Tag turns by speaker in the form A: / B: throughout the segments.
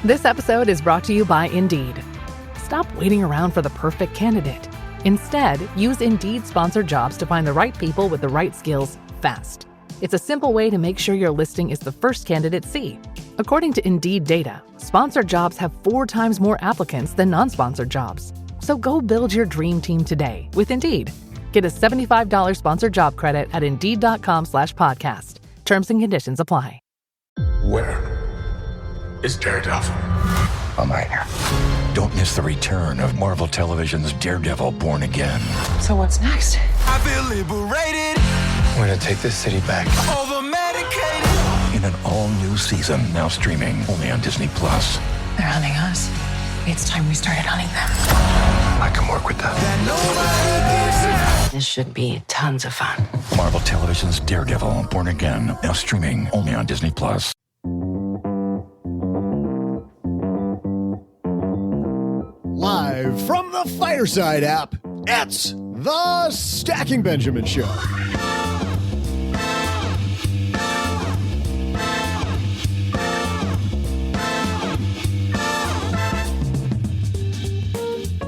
A: This episode is brought to you by Indeed. Stop waiting around for the perfect candidate. Instead, use Indeed sponsored jobs to find the right people with the right skills fast. It's a simple way to make sure your listing is the first candidates see. According to Indeed data, sponsored jobs have 4 times more applicants than non-sponsored jobs. So go build your dream team today with Indeed. Get a $75 sponsored job credit at Indeed.com/podcast. Terms and conditions apply.
B: Where is Daredevil?
C: I'm right here. Don't miss the return of Marvel Television's Daredevil Born Again.
D: So what's next?
E: I feel liberated.
B: We're gonna take this city back.
E: Over medicated.
C: In an all-new season, now streaming only on Disney+.
D: They're hunting us. It's time we started hunting them.
B: I can work with that.
D: This should be tons of fun.
C: Marvel Television's Daredevil Born Again, now streaming only on Disney+.
F: Live from the Fireside app, it's the Stacking Benjamin Show.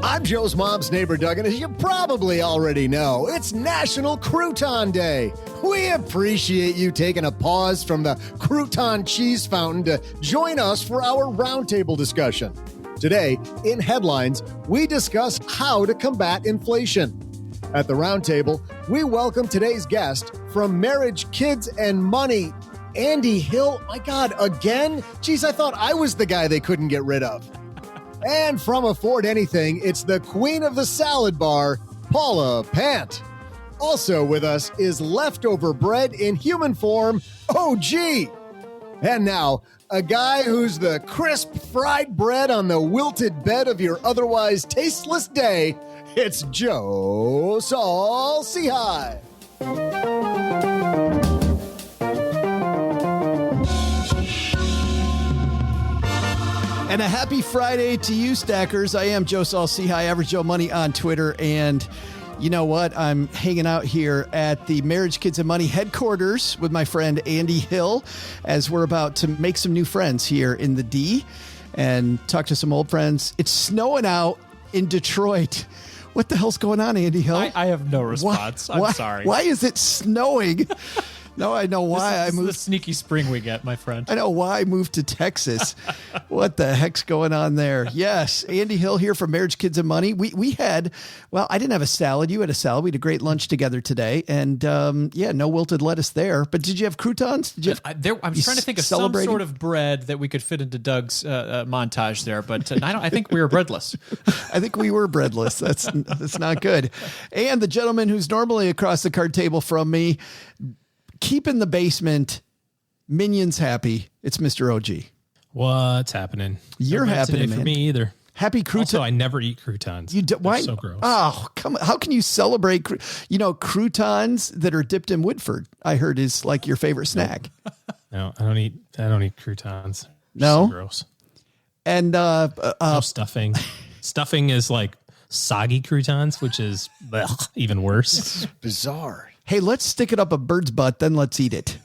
F: I'm Joe's mom's neighbor, Doug, and as you probably already know, it's National Crouton Day. We appreciate you taking a pause from the crouton cheese fountain to join us for our roundtable discussion. Today, in Headlines, we discuss how to combat inflation. At the roundtable, we welcome today's guest from Marriage, Kids, and Money, Andy Hill. My God, again? Geez, I thought I was the guy they couldn't get rid of. And from Afford Anything, it's the queen of the salad bar, Paula Pant. Also with us is leftover bread in human form, OG. And now, a guy who's the crisp fried bread on the wilted bed of your otherwise tasteless day. It's Joe Saul Seahigh. And a happy Friday to you, Stackers. I am Joe Saul Seahigh, Average Joe Money on Twitter. And you know what? I'm hanging out here at the Marriage, Kids, and Money headquarters with my friend Andy Hill as we're about to make some new friends here in the D and talk to some old friends. It's snowing out in Detroit. What the hell's going on, Andy Hill?
G: I have no response. I'm sorry.
F: Why is it snowing? No, I know why I moved.
G: The sneaky spring we get, my friend.
F: I know why I moved to Texas. What the heck's going on there? Yes, Andy Hill here from Marriage, Kids, and Money. We had, well, I didn't have a salad. You had a salad. We had a great lunch together today. And yeah, no wilted lettuce there. But did you have croutons?
G: I'm trying to think of some sort of bread that we could fit into Doug's montage there. But I think we were breadless.
F: I think we were breadless. That's not good. And the gentleman who's normally across the card table from me, keeping the basement minions happy. It's Mr. OG.
H: What's happening?
F: You're happening, man.
H: For me either.
F: Happy crouton.
H: Also, I never eat croutons.
F: Why?
H: So gross.
F: Oh, come on. How can you celebrate? Croutons that are dipped in Woodford, I heard is like your favorite snack.
H: No, I don't eat croutons.
F: No?
H: So gross.
F: And
H: no stuffing. Stuffing is like soggy croutons, which is even worse.
F: It's bizarre. Hey, let's stick it up a bird's butt, then let's eat it.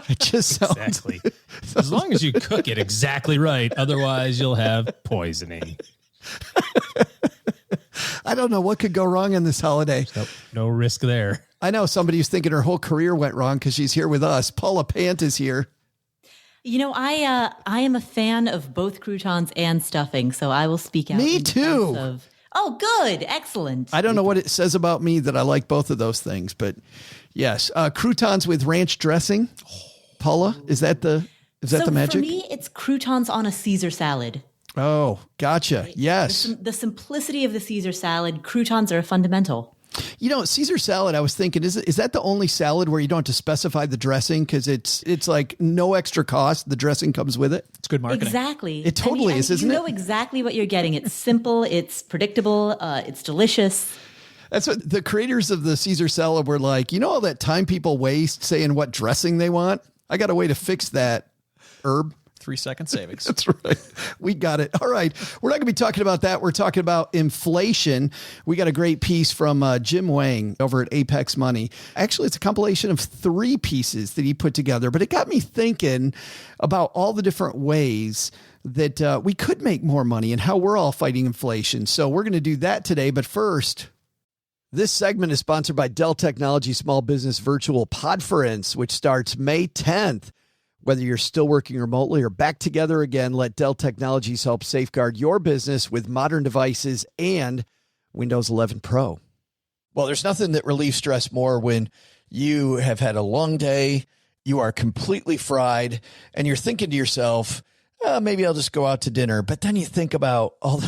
F: It just sounds...
H: Exactly. As long as you cook it exactly right. Otherwise, you'll have poisoning.
F: I don't know what could go wrong in this holiday.
H: No risk there.
F: I know somebody who's thinking her whole career went wrong because she's here with us. Paula Pant is here.
I: You know, I am a fan of both croutons and stuffing, so I will speak out.
F: Me too.
I: Oh, good. Excellent.
F: I don't know what it says about me that I like both of those things, but yes. Croutons with ranch dressing. Paula, is that the magic?
I: For me, it's croutons on a Caesar salad.
F: Oh, gotcha. Right. Yes.
I: The simplicity of the Caesar salad, croutons are fundamental.
F: You know, Caesar salad, I was thinking, is that the only salad where you don't have to specify the dressing? Because it's like no extra cost. The dressing comes with it.
G: It's good marketing.
I: Exactly.
F: It totally is, isn't it?
I: You know exactly what you're getting. It's simple. It's predictable. It's delicious.
F: That's what the creators of the Caesar salad were like. You know all that time people waste saying what dressing they want? I got a way to fix that, Herb.
G: 3-second savings.
J: That's right. We got it. All right. We're not going to be talking about that. We're talking about inflation. We got a great piece from Jim Wang over at Apex Money. Actually, it's a compilation of 3 pieces that he put together, but it got me thinking about all the different ways that we could make more money and how we're all fighting inflation. So we're going to do that today. But first, this segment is sponsored by Dell Technologies Small Business Virtual Podference, which starts May 10th. Whether you're still working remotely or back together again, let Dell Technologies help safeguard your business with modern devices and Windows 11 Pro. Well, there's nothing that relieves stress more when you have had a long day, you are completely fried, and you're thinking to yourself, maybe I'll just go out to dinner. But then you think about all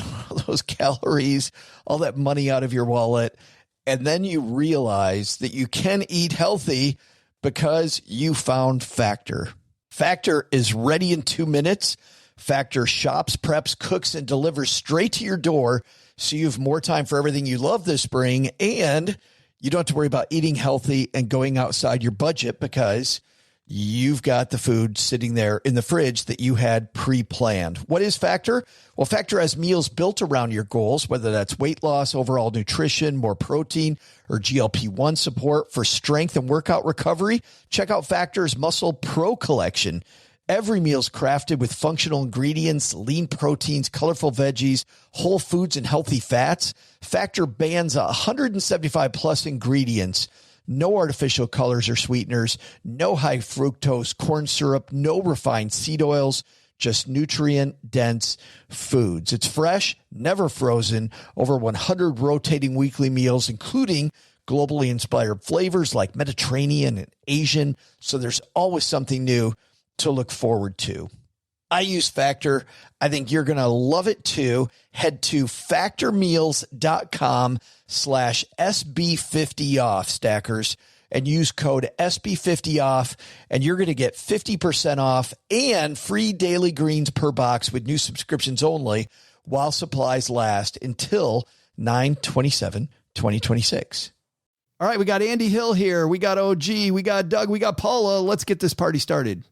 J: those calories, all that money out of your wallet, and then you realize that you can eat healthy because you found Factor. Factor is ready in 2 minutes. Factor shops, preps, cooks, and delivers straight to your door, so you have more time for everything you love this spring, and you don't have to worry about eating healthy and going outside your budget because you've got the food sitting there in the fridge that you had pre-planned. What is Factor? Well, Factor has meals built around your goals, whether that's weight loss, overall nutrition, more protein, or GLP-1 support for strength and workout recovery. Check out Factor's Muscle Pro collection. Every meal is crafted with functional ingredients, lean proteins, colorful veggies, whole foods, and healthy fats. Factor bans 175 plus ingredients. No artificial colors or sweeteners, no high fructose corn syrup, no refined seed oils, just nutrient-dense foods. It's fresh, never frozen, over 100 rotating weekly meals, including globally inspired flavors like Mediterranean and Asian, so there's always something new to look forward to. I use Factor. I think you're going to love it too. Head to factormeals.com/SB50off, stackers, and use code SB50off, and you're going to get 50% off and free daily greens per box with new subscriptions only while supplies last until 9/27/2026. All right, we got Andy Hill here. We got OG. We got Doug. We got Paula. Let's get this party started.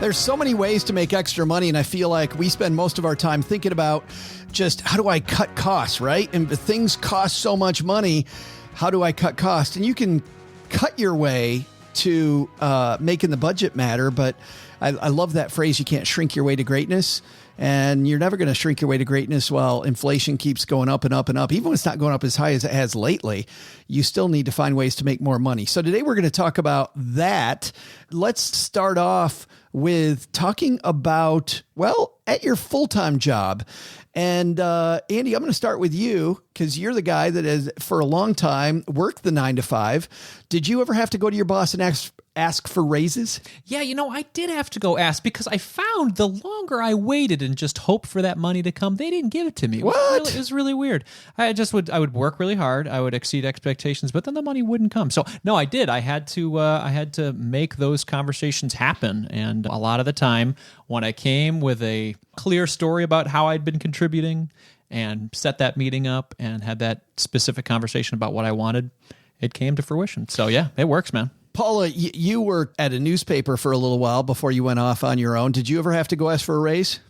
J: There's so many ways to make extra money, and I feel like we spend most of our time thinking about just how do I cut costs, right? And things cost so much money. How do I cut costs? And you can cut your way to making the budget matter, but I love that phrase, you can't shrink your way to greatness. And you're never going to shrink your way to greatness while inflation keeps going up and up and up. Even when it's not going up as high as it has lately, you still need to find ways to make more money. So today we're going to talk about that. Let's start off with talking about, well, at your full-time job. And Andy, I'm going to start with you because you're the guy that has for a long time worked the 9 to 5. Did you ever have to go to your boss and ask for raises?
G: Yeah, I did have to go ask because I found the longer I waited and just hoped for that monto come, they didn't give it to me.
J: What?
G: It was really weird. I would work really hard. I would exceed expectations, but then the money wouldn't come. So no, I did. I had to make those conversations happen. And a lot of the time when I came with a clear story about how I'd been contributing and set that meeting up and had that specific conversation about what I wanted, it came to fruition. So yeah, it works, man.
J: Paula, you were at a newspaper for a little while before you went off on your own. Did you ever have to go ask for a raise?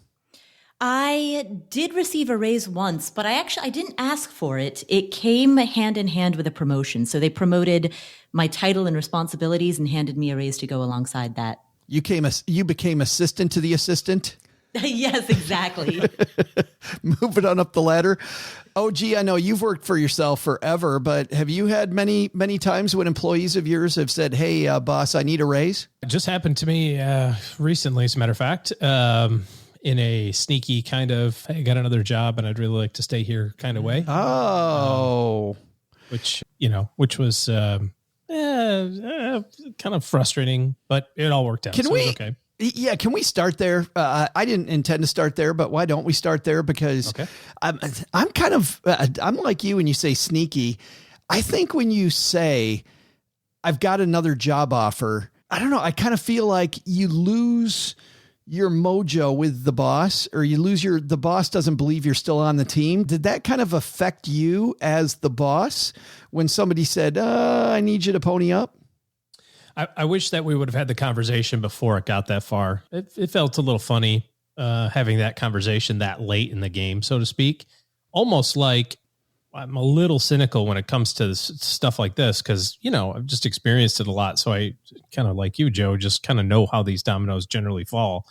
I: I did receive a raise once, but I didn't ask for it. It came hand in hand with a promotion. So they promoted my title and responsibilities and handed me a raise to go alongside that.
J: You became assistant to the assistant?
I: Yes, exactly.
J: Moving on up the ladder. Oh, gee, I know you've worked for yourself forever, but have you had many times when employees of yours have said, hey, boss, I need a raise?
H: It just happened to me recently, as a matter of fact, in a sneaky kind of, hey, I got another job and I'd really like to stay here kind of way.
J: Oh.
H: Which was kind of frustrating, but it all worked out. It was okay.
J: Yeah, can we start there? I didn't intend to start there, but why don't we start there? Because okay. I'm like you when you say sneaky. I think when you say, I've got another job offer, I don't know, I kind of feel like you lose your mojo with the boss, or the boss doesn't believe you're still on the team. Did that kind of affect you as the boss when somebody said, I need you to pony up?
H: I wish that we would have had the conversation before it got that far. It felt a little funny having that conversation that late in the game, so to speak. Almost like I'm a little cynical when it comes to stuff like this because, I've just experienced it a lot. So I kind of like you, Joe, just kind of know how these dominoes generally fall.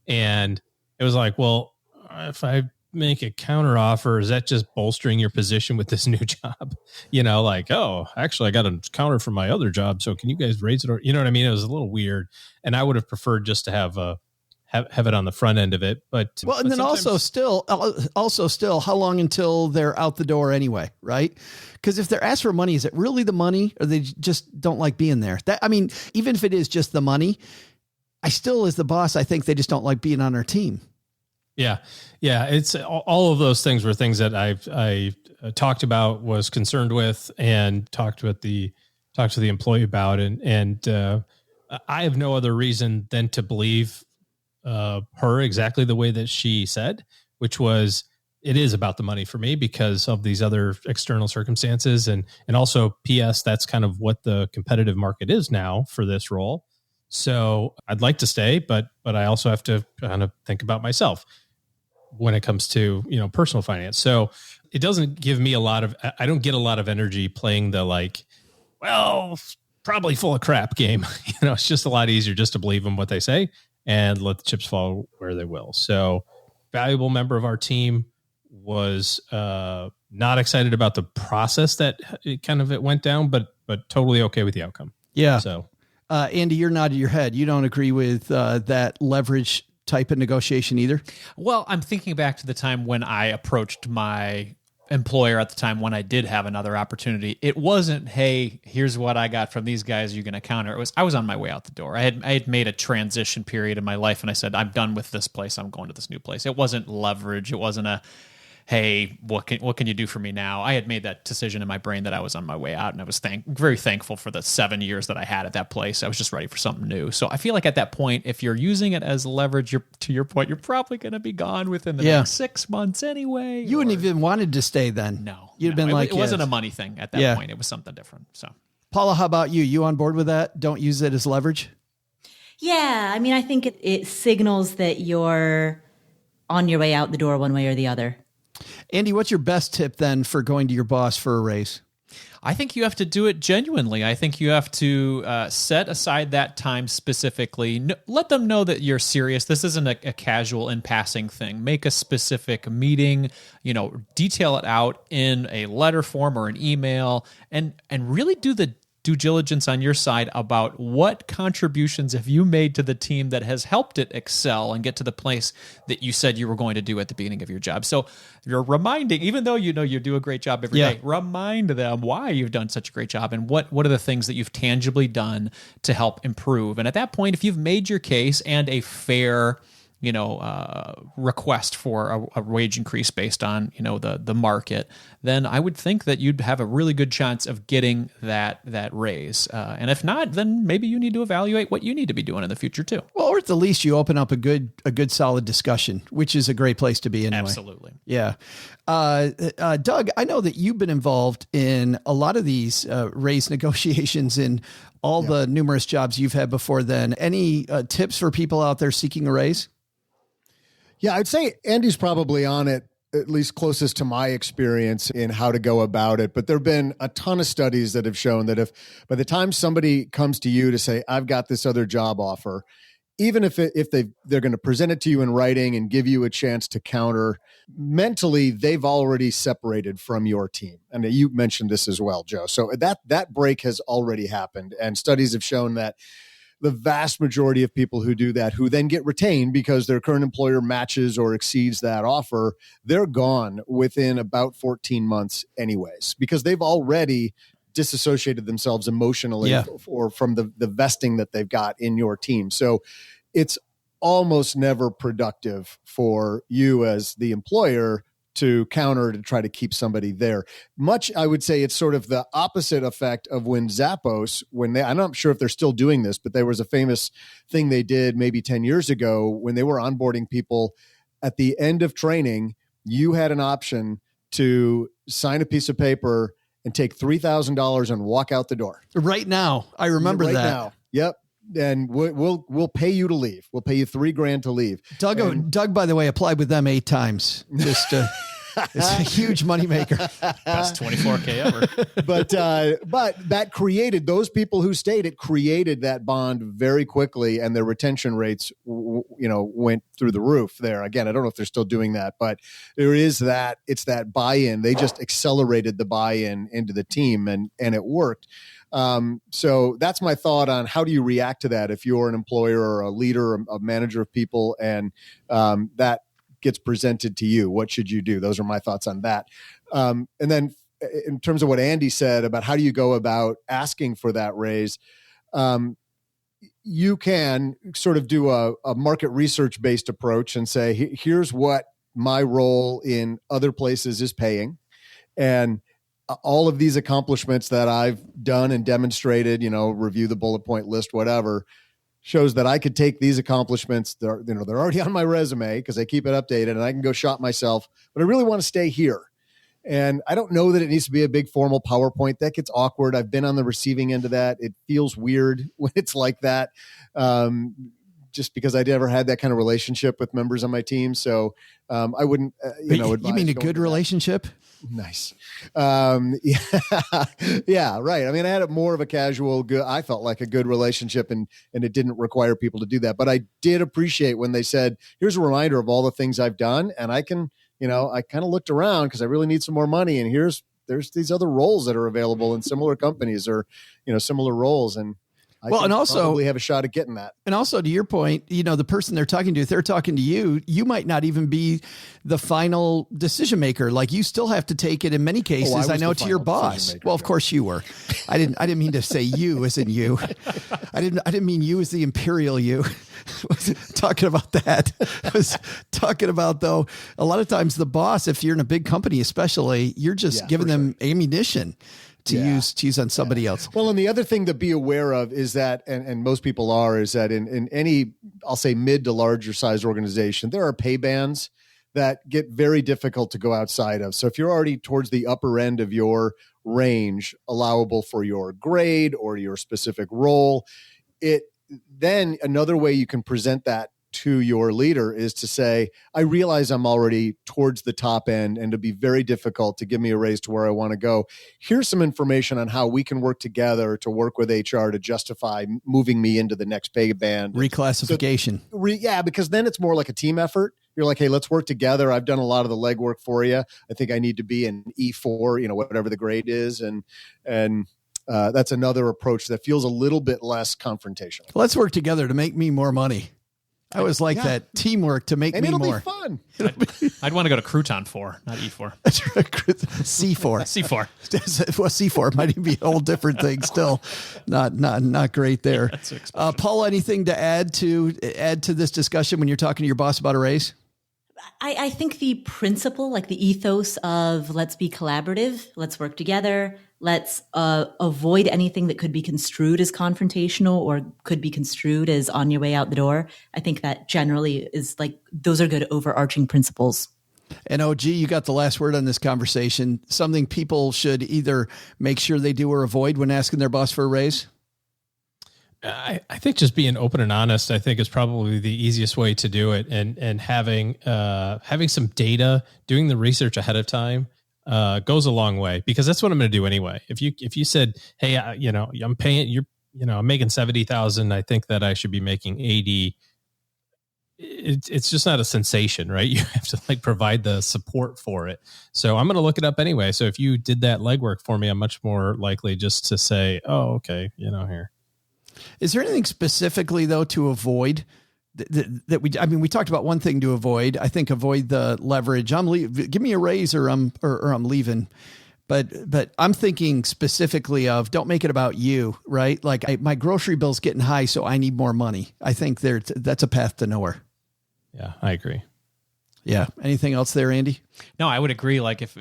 H: And it was like, well, if I make a counter offer, is that just bolstering your position with this new job? Like, oh, actually I got a counter from my other job. So can you guys raise it? Or, you know what I mean? It was a little weird. And I would have preferred just to have it on the front end of it. But
J: and then also still, how long until they're out the door anyway, right? Because if they're asked for money, is it really the money, or they just don't like being there? Even if it is just the money, I still, as the boss, I think they just don't like being on our team.
H: Yeah. It's all of those things were things that I talked about, was concerned with, and talked to the employee about, and I have no other reason than to believe her exactly the way that she said, which was, it is about the money for me because of these other external circumstances. And also PS, that's kind of what the competitive market is now for this role. So I'd like to stay, but I also have to kind of think about myself when it comes to, personal finance. So it doesn't give me I don't get a lot of energy playing the probably full of crap game. It's just a lot easier just to believe them what they say and let the chips fall where they will. So valuable member of our team, was not excited about the process that it went down, but totally okay with the outcome.
J: Yeah.
H: So
J: Andy, you're nodding your head. You don't agree with that leverage type of negotiation either?
G: Well, I'm thinking back to the time when I approached my employer at the time when I did have another opportunity. It wasn't, hey, here's what I got from these guys, you're going to counter. It was, I was on my way out the door. I had made a transition period in my life, and I said, I'm done with this place. I'm going to this new place. It wasn't leverage. It wasn't a, hey, what can you do for me now? I had made that decision in my brain that I was on my way out, and I was very thankful for the 7 years that I had at that place. I was just ready for something new. So I feel like at that point, if you're using it as leverage, to your point, you're probably going to be gone within the next 6 months anyway.
J: You wouldn't even wanted to stay then.
G: No.
J: You'd been like,
G: it wasn't a money thing at that point. It was something different. So,
J: Paula, how about you? You on board with that? Don't use it as leverage?
I: Yeah. I mean, I think it signals that you're on your way out the door one way or the other.
J: Andy, what's your best tip then for going to your boss for a raise?
G: I think you have to do it genuinely. I think you have to set aside that time specifically. Let them know that you're serious. This isn't a casual in passing thing. Make a specific meeting, detail it out in a letter form or an email, and really do the due diligence on your side about what contributions have you made to the team that has helped it excel and get to the place that you said you were going to do at the beginning of your job. So you're reminding, even though you do a great job every day, remind them why you've done such a great job and what are the things that you've tangibly done to help improve. And at that point, if you've made your case and a fair request for a wage increase based on, the market, then I would think that you'd have a really good chance of getting that raise. And if not, then maybe you need to evaluate what you need to be doing in the future too.
J: Well, or at the least you open up a good solid discussion, which is a great place to be anyway.
G: Absolutely.
J: Yeah. Doug, I know that you've been involved in a lot of these raise negotiations in all the numerous jobs you've had before then. Any tips for people out there seeking a raise?
F: Yeah, I'd say Andy's probably on it, at least closest to my experience in how to go about it. But there have been a ton of studies that have shown that if by the time somebody comes to you to say, I've got this other job offer, even if they're going to present it to you in writing and give you a chance to counter, mentally, they've already separated from your team. And you mentioned this as well, Joe. So that break has already happened. And studies have shown that the vast majority of people who do that, who then get retained because their current employer matches or exceeds that offer, they're gone within about 14 months anyways, because they've already disassociated themselves emotionally or from the vesting that they've got in your team. So it's almost never productive for you as the employer to counter to try to keep somebody there. Much, I would say it's sort of the opposite effect of when Zappos, I'm not sure if they're still doing this, but there was a famous thing they did maybe 10 years ago when they were onboarding people. At the end of training, you had an option to sign a piece of paper and take $3,000 and walk out the door.
J: Right now. I remember that.
F: Now. Yep. And we'll pay you to leave. We'll pay you $3,000 to leave.
J: Doug, by the way, applied with them 8 times. Just it's a huge moneymaker.
G: Best $24,000 ever.
F: But that created those people who stayed. It created that bond very quickly, and their retention rates, went through the roof there. Again, I don't know if they're still doing that, but there is that. It's that buy-in. They just accelerated the buy-in into the team, and it worked. So that's my thought on how do you react to that if you're an employer or a leader, a manager of people, and that gets presented to you. What should you do? Those are my thoughts on that. And then in terms of what Andy said about how do you go about asking for that raise, you can sort of do a market research based approach and say, here's what my role in other places is paying. And all of these accomplishments that I've done and demonstrated, review the bullet point list, whatever, shows that I could take these accomplishments. They're already on my resume because I keep it updated, and I can go shop myself, but I really want to stay here. And I don't know that it needs to be a big formal PowerPoint. That gets awkward. I've been on the receiving end of that. It feels weird when it's like that. Just because I never had that kind of relationship with members on my team. So I wouldn't,
J: you mean a good relationship?
F: Nice. Yeah, right. I mean, I had more of a casual, good, I felt like a good relationship, and it didn't require people to do that. But I did appreciate when they said, here's a reminder of all the things I've done. And I can, I kind of looked around because I really need some more money. And there's these other roles that are available in similar companies or, similar roles. And I probably have a shot at getting that.
J: And also to your point, the person they're talking to, if they're talking to you, you might not even be the final decision maker. Like you still have to take it in many cases. I know to your boss. Well, of course you were. I didn't mean to say you as in you. I didn't mean you as the imperial you. I wasn't talking about that. I was talking about, though, a lot of times the boss, if you're in a big company, especially, you're just giving them ammunition to use on somebody else.
F: Well, and the other thing to be aware of is that, and most people is that in any, I'll say mid to larger size organization, there are pay bands that get very difficult to go outside of. So if you're already towards the upper end of your range allowable for your grade or your specific role, then another way you can present that to your leader is to say, I realize I'm already towards the top end and it'd be very difficult to give me a raise to where I want to go. Here's some information on how we can work together to work with HR to justify moving me into the next pay band.
J: Reclassification.
F: So, because then it's more like a team effort. You're like, hey, let's work together. I've done a lot of the legwork for you. I think I need to be an E4, whatever the grade is. And that's another approach that feels a little bit less confrontational.
J: Let's work together to make me more money. I always like that teamwork to make me more.
F: It'll be fun.
G: I'd want to go to Crouton 4, not E4.
J: That's right. C4.
G: C4.
J: Well, C4 might even be a whole different thing still. Not great there. Paula, anything to add to this discussion when you're talking to your boss about a raise?
I: I think the principle, like the ethos of let's be collaborative, let's work together, let's avoid anything that could be construed as confrontational or could be construed as on your way out the door. I think that generally is those are good overarching principles.
J: And OG, you got the last word on this conversation. Something people should either make sure they do or avoid when asking their boss for a raise?
H: I think just being open and honest, I think is probably the easiest way to do it. And having some data, doing the research ahead of time, goes a long way, because that's what I'm going to do anyway. If you said, hey, I'm paying you, I'm making 70,000. I think that I should be making 80. It's just not a sensation, right? You have to provide the support for it. So I'm going to look it up anyway. So if you did that legwork for me, I'm much more likely just to say, oh, okay, here.
J: Is there anything specifically though to avoid that we talked about one thing to avoid. I think avoid the leverage. Give me a raise or I'm leaving. But I'm thinking specifically of don't make it about you, right? Like my grocery bill's getting high, so I need more money. I think that's a path to nowhere.
H: Yeah, I agree.
J: Yeah. Anything else there, Andy?
G: No, I would agree. Like if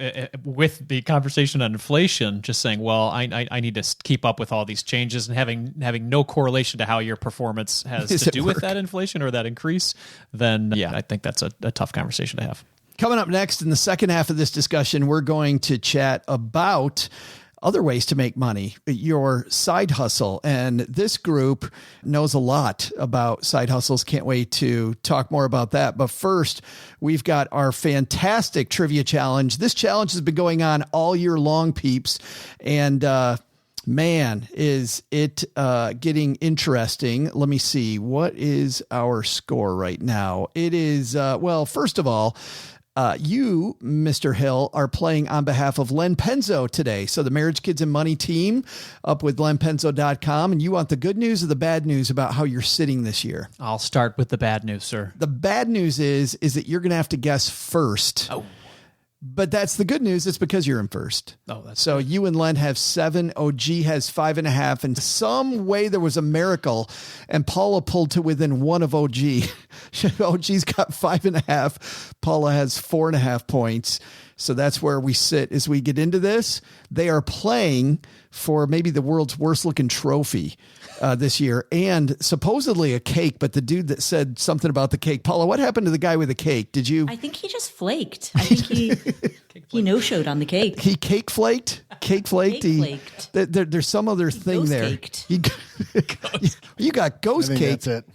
G: with the conversation on inflation, just saying, well, I need to keep up with all these changes and having no correlation to how your performance has to do with that inflation or that increase, then yeah, I think that's a tough conversation to have.
J: Coming up next in the second half of this discussion, we're going to chat about other ways to make money, your side hustle. And this group knows a lot about side hustles. Can't wait to talk more about that. But first, we've got our fantastic trivia challenge. This challenge has been going on all year long, peeps. And man, is it getting interesting. Let me see. What is our score right now? It is, well, first of all, you, Mr. Hill, are playing on behalf of Len Penzo today. So the Marriage, Kids, and Money team up with lenpenzo.com. And you want the good news or the bad news about how you're sitting this year?
G: I'll start with the bad news, sir.
J: The bad news is that you're going to have to guess first.
G: Oh.
J: But that's the good news. It's because you're in first.
G: Oh, that's
J: so
G: good.
J: You and Len have 7. OG has 5.5. And some way there was a miracle, and Paula pulled to within 1 of OG. OG's got 5.5. Paula has 4.5 points. So that's where we sit as we get into this. They are playing for maybe the world's worst looking trophy this year, and supposedly a cake. But the dude that said something about the cake, Paula, what happened to the guy with the cake? Did you?
I: I think he just flaked. I think he no-showed on the cake.
J: He cake flaked. Cake flaked. There's some other thing
I: ghost
J: there.
I: Caked.
J: You got ghost cake.
F: That's it.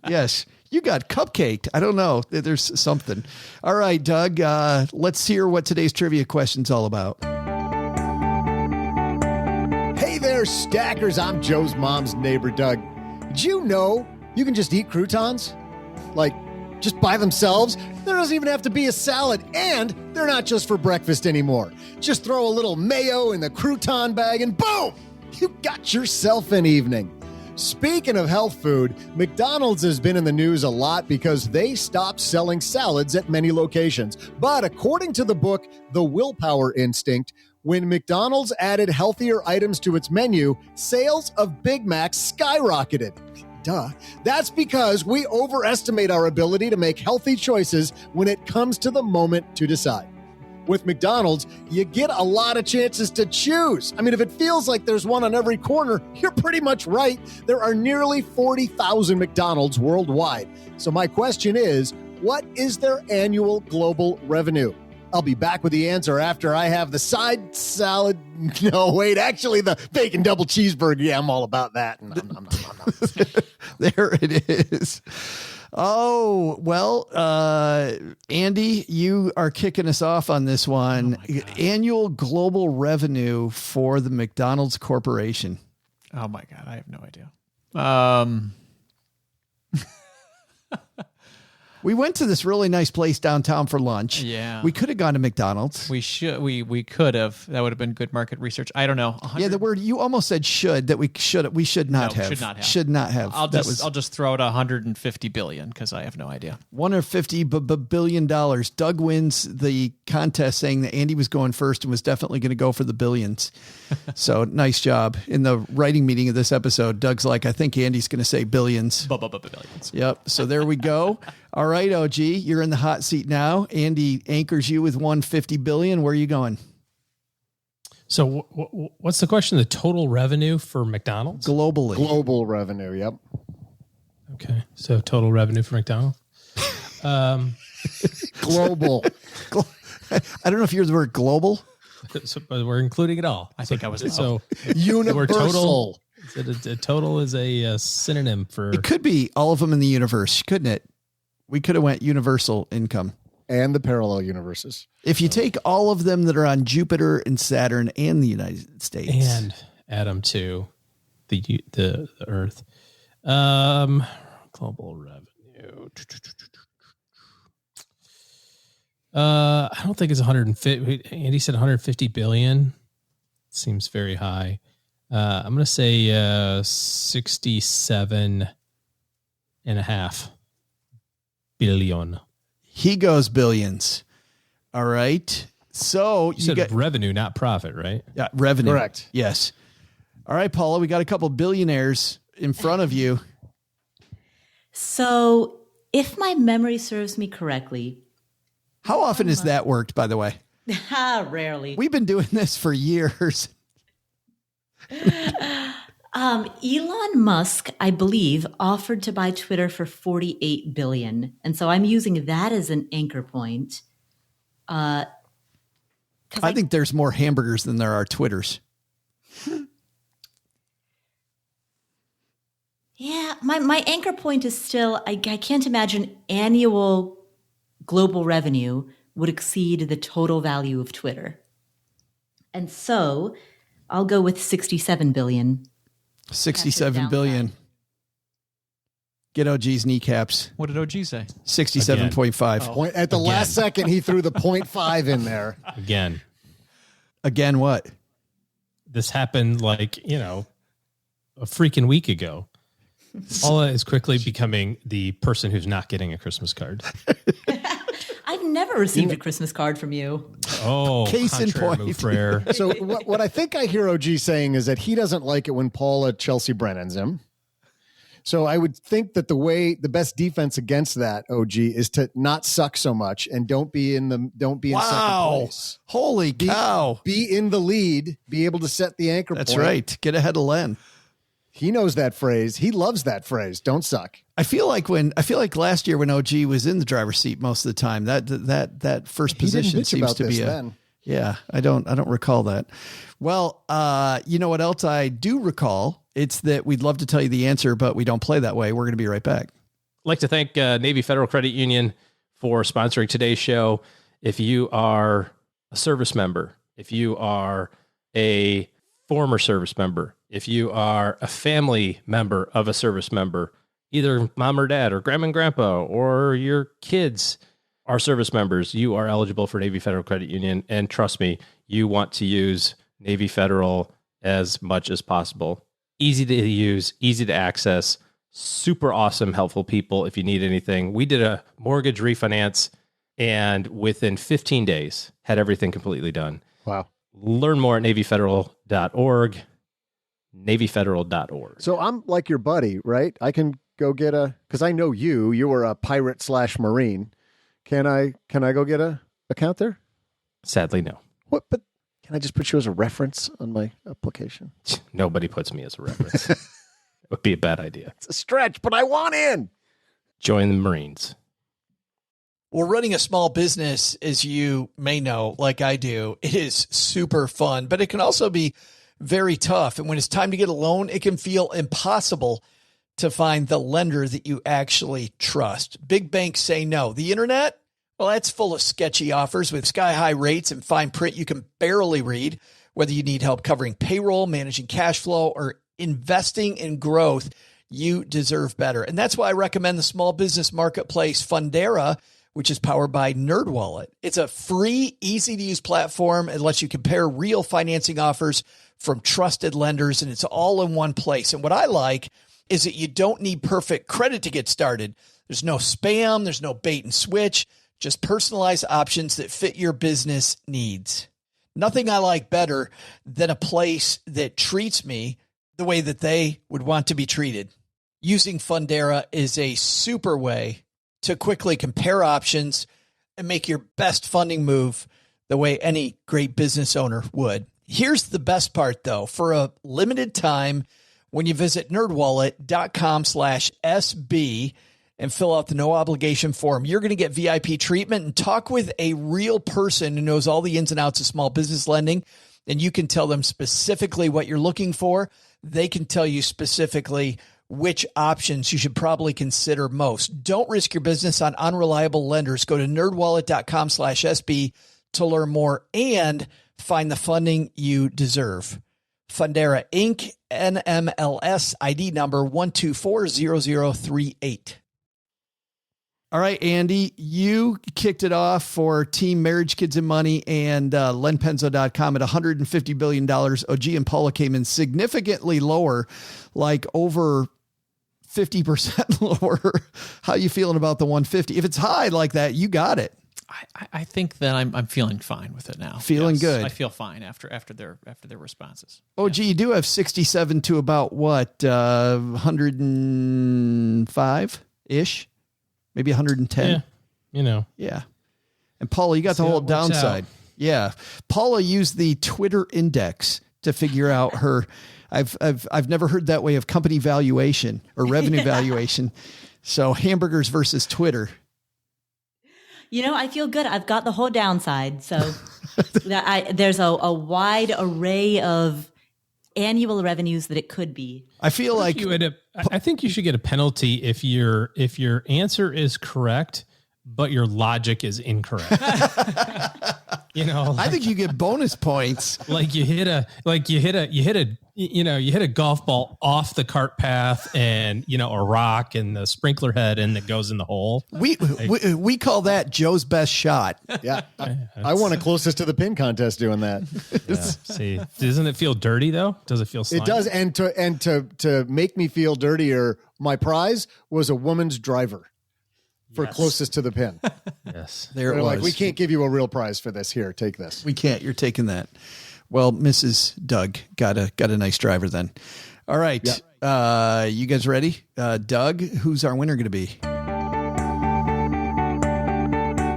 J: Yes. You got cupcaked. I don't know. There's something. All right, Doug, let's hear what today's trivia question's all about.
F: Hey there, stackers. I'm Joe's mom's neighbor, Doug. Did you know you can just eat croutons? Like, just by themselves? There doesn't even have to be a salad, and they're not just for breakfast anymore. Just throw a little mayo in the crouton bag and boom! You got yourself an evening. Speaking of health food, McDonald's has been in the news a lot because they stopped selling salads at many locations. But according to the book, The Willpower Instinct, when McDonald's added healthier items to its menu, sales of Big Macs skyrocketed. Duh. That's because we overestimate our ability to make healthy choices when it comes to the moment to decide. With McDonald's, you get a lot of chances to choose. I mean, if it feels like there's one on every corner, you're pretty much right. There are nearly 40,000 McDonald's worldwide. So my question is, what is their annual global revenue? I'll be back with the answer after I have the side salad. No, wait, actually the bacon double cheeseburger. Yeah, I'm all about that.
J: There it is. Oh, well, Andy, you are kicking us off on this one. Oh, annual global revenue for the McDonald's Corporation.
G: Oh my God, I have no idea.
J: We went to this really nice place downtown for lunch.
G: Yeah.
J: We could have gone to McDonald's.
G: We could have. That would have been good market research. I don't know. 100?
J: Yeah, the word you almost said should that we should not have. Should not have.
G: I'll just throw out $150 billion because I have no idea.
J: $150 billion. Doug wins the contest, saying that Andy was going first and was definitely going to go for the billions. So nice job. In the writing meeting of this episode, Doug's like, I think Andy's going to say billions.
G: Billions.
J: Yep. So there we go. All right, OG, you're in the hot seat now. Andy anchors you with $150 billion. Where are you going?
H: So what's the question? The total revenue for McDonald's?
J: Globally.
F: Global revenue, yep.
H: Okay. So total revenue for McDonald's?
F: Global.
J: I don't know if you're the word global.
H: So, but we're including it all.
G: I think I was.
H: So
F: universal.
H: Total is a synonym for...
J: It could be all of them in the universe, couldn't it? We could have went universal income.
F: And the parallel universes.
J: If you take all of them that are on Jupiter and Saturn and the United States.
H: And add them to the Earth. Global revenue. I don't think it's 150. Andy said 150 billion. Seems very high. I'm going to say 67.5 billion.
J: He goes billions. All right. So
H: you said revenue, not profit, right?
J: Yeah, revenue.
F: Correct.
J: Yes. All right, Paula, we got a couple billionaires in front of you.
I: So if my memory serves me correctly,
J: How often has that worked, by the way?
I: Rarely.
J: We've been doing this for years.
I: Elon Musk, I believe, offered to buy Twitter for $48 billion. And so I'm using that as an anchor point.
J: I think there's more hamburgers than there are Twitters.
I: Yeah, my anchor point is still, I can't imagine annual global revenue would exceed the total value of Twitter. And so I'll go with 67 billion.
J: 67 billion. Get OG's kneecaps.
G: What did OG say?
J: 67.5.
F: At the last second, he threw the 0.5 in there.
H: Again,
J: what?
H: This happened like, a freaking week ago. Paula is quickly becoming the person who's not getting a Christmas card.
I: I've never received a Christmas card from you.
H: Oh,
J: Case in point.
H: move, Frere.
F: So what I think I hear OG saying is that he doesn't like it when Paula Chelsea Brennan's him. So I would think that the best defense against that, OG, is to not suck so much and don't be in second place.
J: Holy cow.
F: Be in the lead, be able to set the anchor point.
J: That's right. Get ahead of Len.
F: He knows that phrase. He loves that phrase. Don't suck.
J: I feel like last year when OG was in the driver's seat most of the time, that first position seems to be yeah, I don't recall that. Well, you know what else I do recall? It's that we'd love to tell you the answer, but we don't play that way. We're going to be right back.
K: I'd like to thank Navy Federal Credit Union for sponsoring today's show. If you are a service member, if you are a former service member, if you are a family member of a service member, either mom or dad or grandma and grandpa or your kids are service members, you are eligible for Navy Federal Credit Union. And trust me, you want to use Navy Federal as much as possible. Easy to use, easy to access, super awesome, helpful people if you need anything. We did a mortgage refinance and within 15 days had everything completely done.
F: Wow.
K: Learn more at NavyFederal.org, NavyFederal.org.
F: So I'm like your buddy, right? I can go get because I know you were a pirate/Marine. Can I go get a account there?
K: Sadly, no.
F: What? But can I just put you as a reference on my application?
K: Nobody puts me as a reference. It would be a bad idea.
F: It's a stretch, but I want in.
K: Join the Marines.
J: Well, running a small business, as you may know, like I do, it is super fun, but it can also be very tough. And when it's time to get a loan, it can feel impossible to find the lender that you actually trust. Big banks say no. The internet, well, that's full of sketchy offers with sky-high rates and fine print you can barely read. Whether you need help covering payroll, managing cash flow, or investing in growth, you deserve better. And that's why I recommend the small business marketplace Fundera, which is powered by NerdWallet. It's a free, easy-to-use platform. It lets you compare real financing offers from trusted lenders, and it's all in one place. And what I like is that you don't need perfect credit to get started. There's no spam. There's no bait and switch. Just personalized options that fit your business needs. Nothing I like better than a place that treats me the way that they would want to be treated. Using Fundera is a super way to quickly compare options and make your best funding move the way any great business owner would. Here's the best part, though. For a limited time, when you visit nerdwallet.com/SB and fill out the no obligation form, you're going to get VIP treatment and talk with a real person who knows all the ins and outs of small business lending. And you can tell them specifically what you're looking for. They can tell you specifically which options you should probably consider most. Don't risk your business on unreliable lenders. Go to nerdwallet.com/SB to learn more and find the funding you deserve. Fundera Inc., NMLS ID number 1240038. All right, Andy, you kicked it off for Team Marriage, Kids, and Money and lenpenzo.com at $150 billion. OG and Paula came in significantly lower, like over 50% lower. How you feeling about the 150? If it's high like that, you got it.
G: I think that I'm feeling fine with it now.
J: Feeling good.
G: I feel fine after their responses.
J: OG, you do have 67 to about what, 105 ish, maybe 110.
H: Yeah,
J: Yeah. And Paula, you got the whole downside.
H: Out.
J: Yeah. Paula used the Twitter index to figure out her, I've never heard that way of company valuation or revenue valuation. So hamburgers versus Twitter.
I: I feel good. I've got the whole downside. So there's a wide array of annual revenues that it could be.
J: I feel like
H: I think you should get a penalty if your answer is correct, but your logic is incorrect.
J: I think you get bonus points.
H: Like you hit a golf ball off the cart path and, a rock and the sprinkler head and it goes in the hole.
J: We call that Joe's best shot.
F: Yeah. I won a closest to the pin contest doing that.
H: Yeah. See, doesn't it feel dirty though? Does it feel slimy?
F: It does. And to make me feel dirtier, my prize was a woman's driver for closest to the pin.
H: Yes.
F: They're like, we can't give you a real prize for this. Here, take this.
J: We can't. You're taking that. Well, Mrs. Doug got a nice driver then. All right. Yeah. You guys ready? Doug, who's our winner going to be?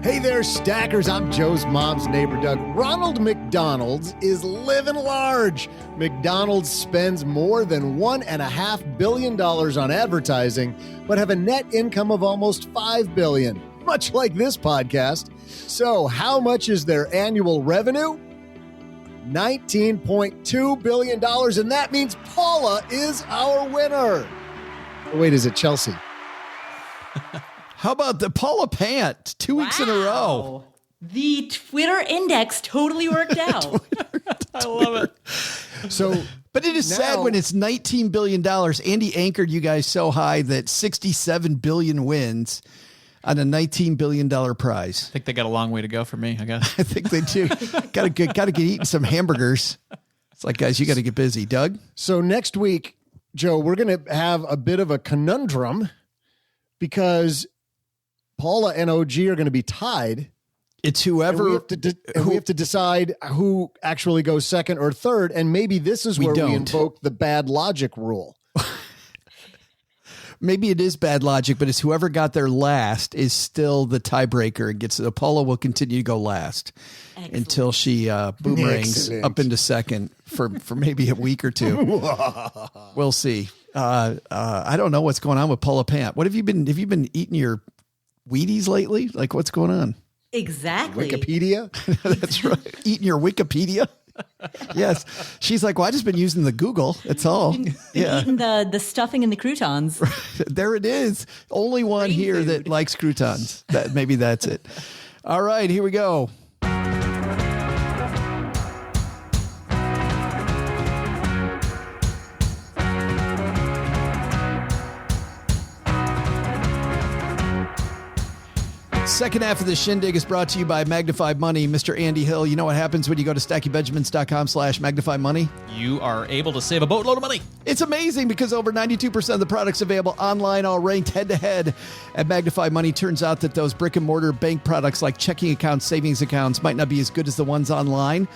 F: Hey there, stackers. I'm Joe's mom's neighbor, Doug. Ronald McDonald's is living large. McDonald's spends more than $1.5 billion on advertising, but have a net income of almost $5 billion, much like this podcast. So how much is their annual revenue? $19.2 billion, and that means Paula is our winner. Wait, is it Chelsea?
J: How about the Paula Pant? 2 weeks in a row.
I: The Twitter index totally worked out.
G: I love it.
F: So,
J: but it is sad when it's $19 billion. Andy anchored you guys so high that 67 billion wins on a $19 billion prize.
G: I think they got a long way to go for me, I guess.
J: I think they do. Got to get eating some hamburgers. It's like, guys, you got to get busy. Doug?
F: So next week, Joe, we're going to have a bit of a conundrum because Paula and OG are going to be tied.
J: It's whoever.
F: We have to decide who actually goes second or third. And maybe this is where we invoke the bad logic rule.
J: Maybe it is bad logic, but it's whoever got there last is still the tiebreaker and gets it. Paula will continue to go last until she boomerangs up into second for maybe a week or two. We'll see. I don't know what's going on with Paula Pant. What have you been eating your Wheaties lately? Like, what's going on?
I: Exactly.
F: Wikipedia?
J: That's right. Eating your Wikipedia? Yes. She's like, well, I just been using the Google. That's all.
I: Eating the stuffing and the croutons.
J: There it is. Only one
I: Green
J: here
I: food.
J: that likes croutons. Maybe that's it. All right, here we go. Second half of the shindig is brought to you by Magnified Money. Mr. Andy Hill, you know what happens when you go to StackyBenjamins.com/magnify-money?
G: You are able to save a boatload of money.
J: It's amazing because over 92% of the products available online all ranked head-to-head at Magnified Money. Turns out that those brick-and-mortar bank products like checking accounts, savings accounts might not be as good as the ones online.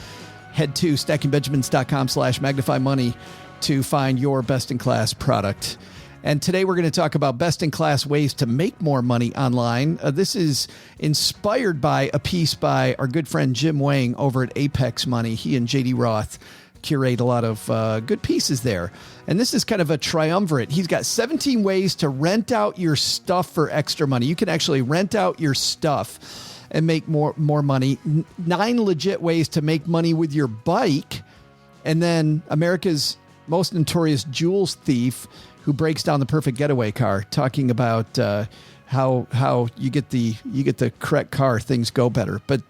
J: Head to StackingBenjamins.com/magnify-money to find your best-in-class product. And today we're going to talk about best-in-class ways to make more money online. This is inspired by a piece by our good friend Jim Wang over at Apex Money. He and JD Roth curate a lot of good pieces there. And this is kind of a triumvirate. He's got 17 ways to rent out your stuff for extra money. You can actually rent out your stuff and make more money. 9 legit ways to make money with your bike. And then America's most notorious jewels thief who breaks down the perfect getaway car, talking about how you get the correct car, things go better. But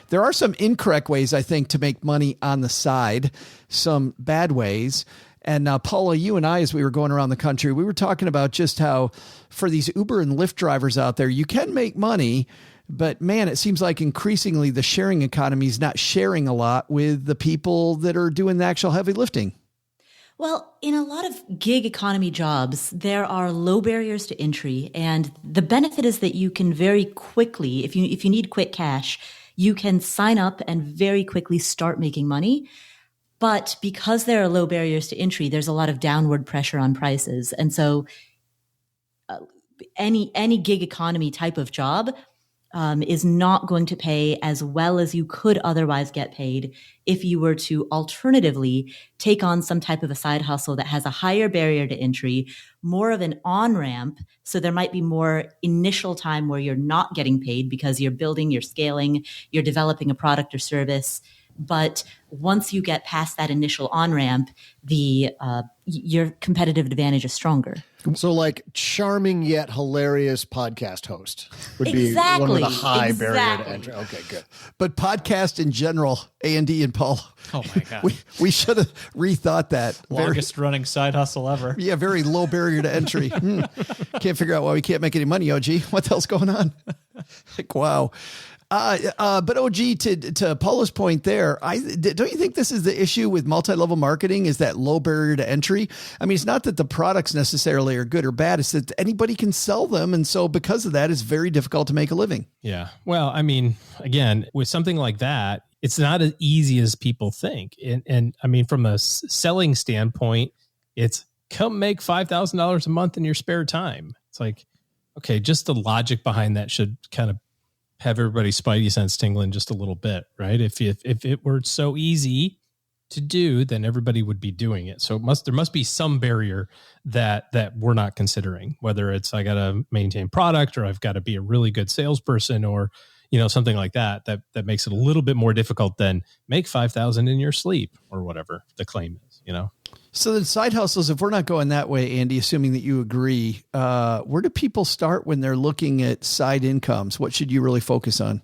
J: there are some incorrect ways, I think, to make money on the side, some bad ways. And Paula, you and I, as we were going around the country, we were talking about just how for these Uber and Lyft drivers out there, you can make money, but man, it seems like increasingly the sharing economy is not sharing a lot with the people that are doing the actual heavy lifting.
I: Well, in a lot of gig economy jobs, there are low barriers to entry. And the benefit is that you can very quickly, if you need quick cash, you can sign up and very quickly start making money. But because there are low barriers to entry, there's a lot of downward pressure on prices. And so any gig economy type of job is not going to pay as well as you could otherwise get paid if you were to alternatively take on some type of a side hustle that has a higher barrier to entry, more of an on-ramp. So there might be more initial time where you're not getting paid because you're building, you're scaling, you're developing a product or service. But once you get past that initial on-ramp, your competitive advantage is stronger.
F: So like charming yet hilarious podcast host would be one with a high barrier to entry. Okay, good.
J: But podcast in general, A&D and Paul.
G: Oh my God.
J: We should have rethought that.
G: Longest running side hustle ever.
J: Yeah, very low barrier to entry. Can't figure out why we can't make any money, OG. What the hell's going on? Like, wow. But OG, to Paula's point there, don't you think this is the issue with multi-level marketing, is that low barrier to entry? I mean, it's not that the products necessarily are good or bad. It's that anybody can sell them. And so because of that, it's very difficult to make a living.
H: Yeah. Well, I mean, again, with something like that, it's not as easy as people think. And I mean, from a selling standpoint, it's come make $5,000 a month in your spare time. It's like, okay, just the logic behind that should kind of have everybody's spidey sense tingling just a little bit, right? If it were so easy to do, then everybody would be doing it. So there must be some barrier that we're not considering, whether it's I got to maintain product or I've got to be a really good salesperson or, something like that makes it a little bit more difficult than make 5,000 in your sleep or whatever the claim is,
J: So then side hustles, if we're not going that way, Andy, assuming that you agree, where do people start when they're looking at side incomes? What should you really focus on?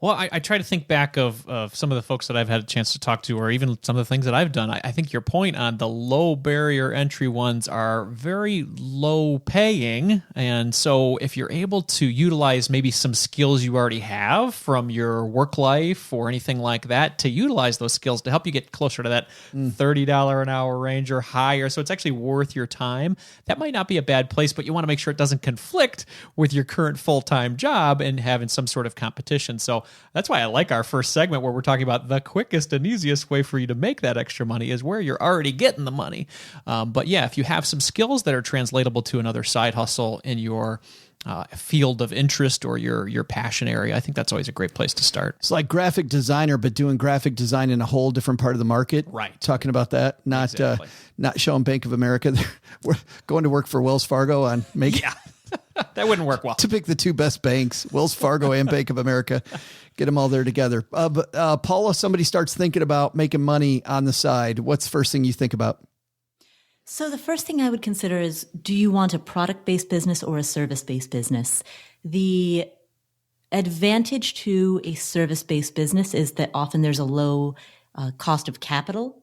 G: Well, I try to think back of some of the folks that I've had a chance to talk to, or even some of the things that I've done. I think your point on the low barrier entry ones are very low paying. And so if you're able to utilize maybe some skills you already have from your work life or anything like that, to utilize those skills to help you get closer to that $30 an hour range or higher. So it's actually worth your time. That might not be a bad place, but you want to make sure it doesn't conflict with your current full-time job and having some sort of competition. So that's why I like our first segment where we're talking about the quickest and easiest way for you to make that extra money is where you're already getting the money. But yeah, if you have some skills that are translatable to another side hustle in your field of interest or your passion area, I think that's always a great place to start.
J: It's like graphic designer, but doing graphic design in a whole different part of the market.
G: Right.
J: Talking about that, not showing Bank of America. We're going to work for Wells Fargo on making.
G: Yeah. That wouldn't work well.
J: To pick the two best banks, Wells Fargo and Bank of America, get them all there together. But Paula, somebody starts thinking about making money on the side. What's the first thing you think about?
I: So the first thing I would consider is, do you want a product-based business or a service-based business? The advantage to a service-based business is that often there's a low cost of capital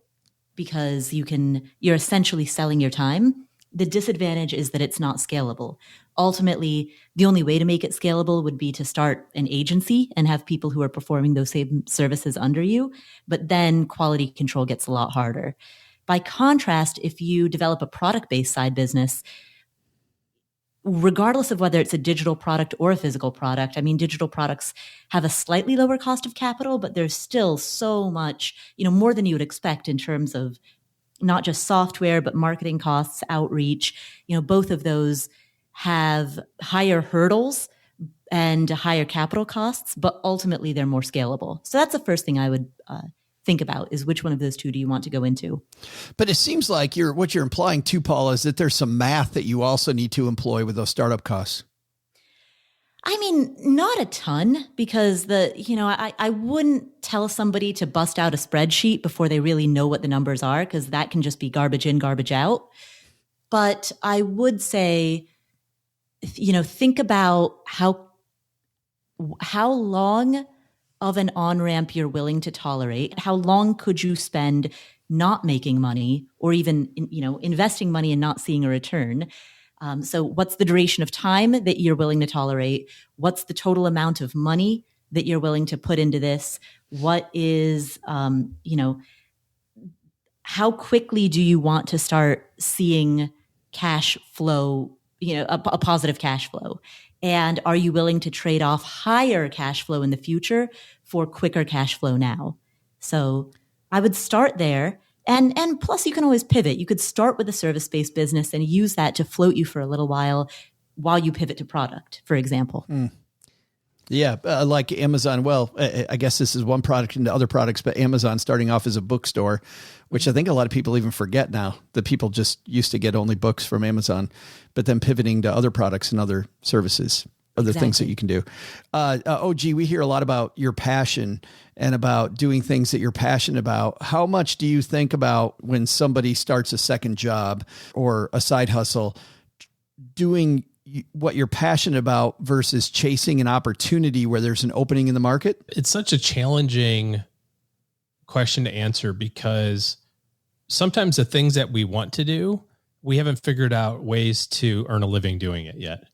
I: because you're essentially selling your time. The disadvantage is that it's not scalable. Ultimately, the only way to make it scalable would be to start an agency and have people who are performing those same services under you. But then quality control gets a lot harder. By contrast, if you develop a product-based side business, regardless of whether it's a digital product or a physical product, I mean, digital products have a slightly lower cost of capital, but there's still so much, more than you would expect in terms of not just software, but marketing costs, outreach. Both of those have higher hurdles and higher capital costs, but ultimately they're more scalable. So that's the first thing I would think about, is which one of those two do you want to go into?
J: But it seems like what you're implying too, Paul, is that there's some math that you also need to employ with those startup costs.
I: I mean, not a ton, because I wouldn't tell somebody to bust out a spreadsheet before they really know what the numbers are, because that can just be garbage in, garbage out. But I would say, think about how long of an on-ramp you're willing to tolerate. How long could you spend not making money, or even, investing money and not seeing a return? So what's the duration of time that you're willing to tolerate? What's the total amount of money that you're willing to put into this? What is, how quickly do you want to start seeing cash flow, a positive cash flow? And are you willing to trade off higher cash flow in the future for quicker cash flow now? So I would start there. And plus, you can always pivot. You could start with a service-based business and use that to float you for a little while you pivot to product, for example.
J: Yeah, like Amazon. Well, I guess this is one product into other products, but Amazon starting off as a bookstore, which I think a lot of people even forget now that people just used to get only books from Amazon, but then pivoting to other products and other services, other things that you can do. OG, we hear a lot about your passion and about doing things that you're passionate about. How much do you think about when somebody starts a second job or a side hustle, doing what you're passionate about versus chasing an opportunity where there's an opening in the market?
H: It's such a challenging question to answer because sometimes the things that we want to do, we haven't figured out ways to earn a living doing it yet.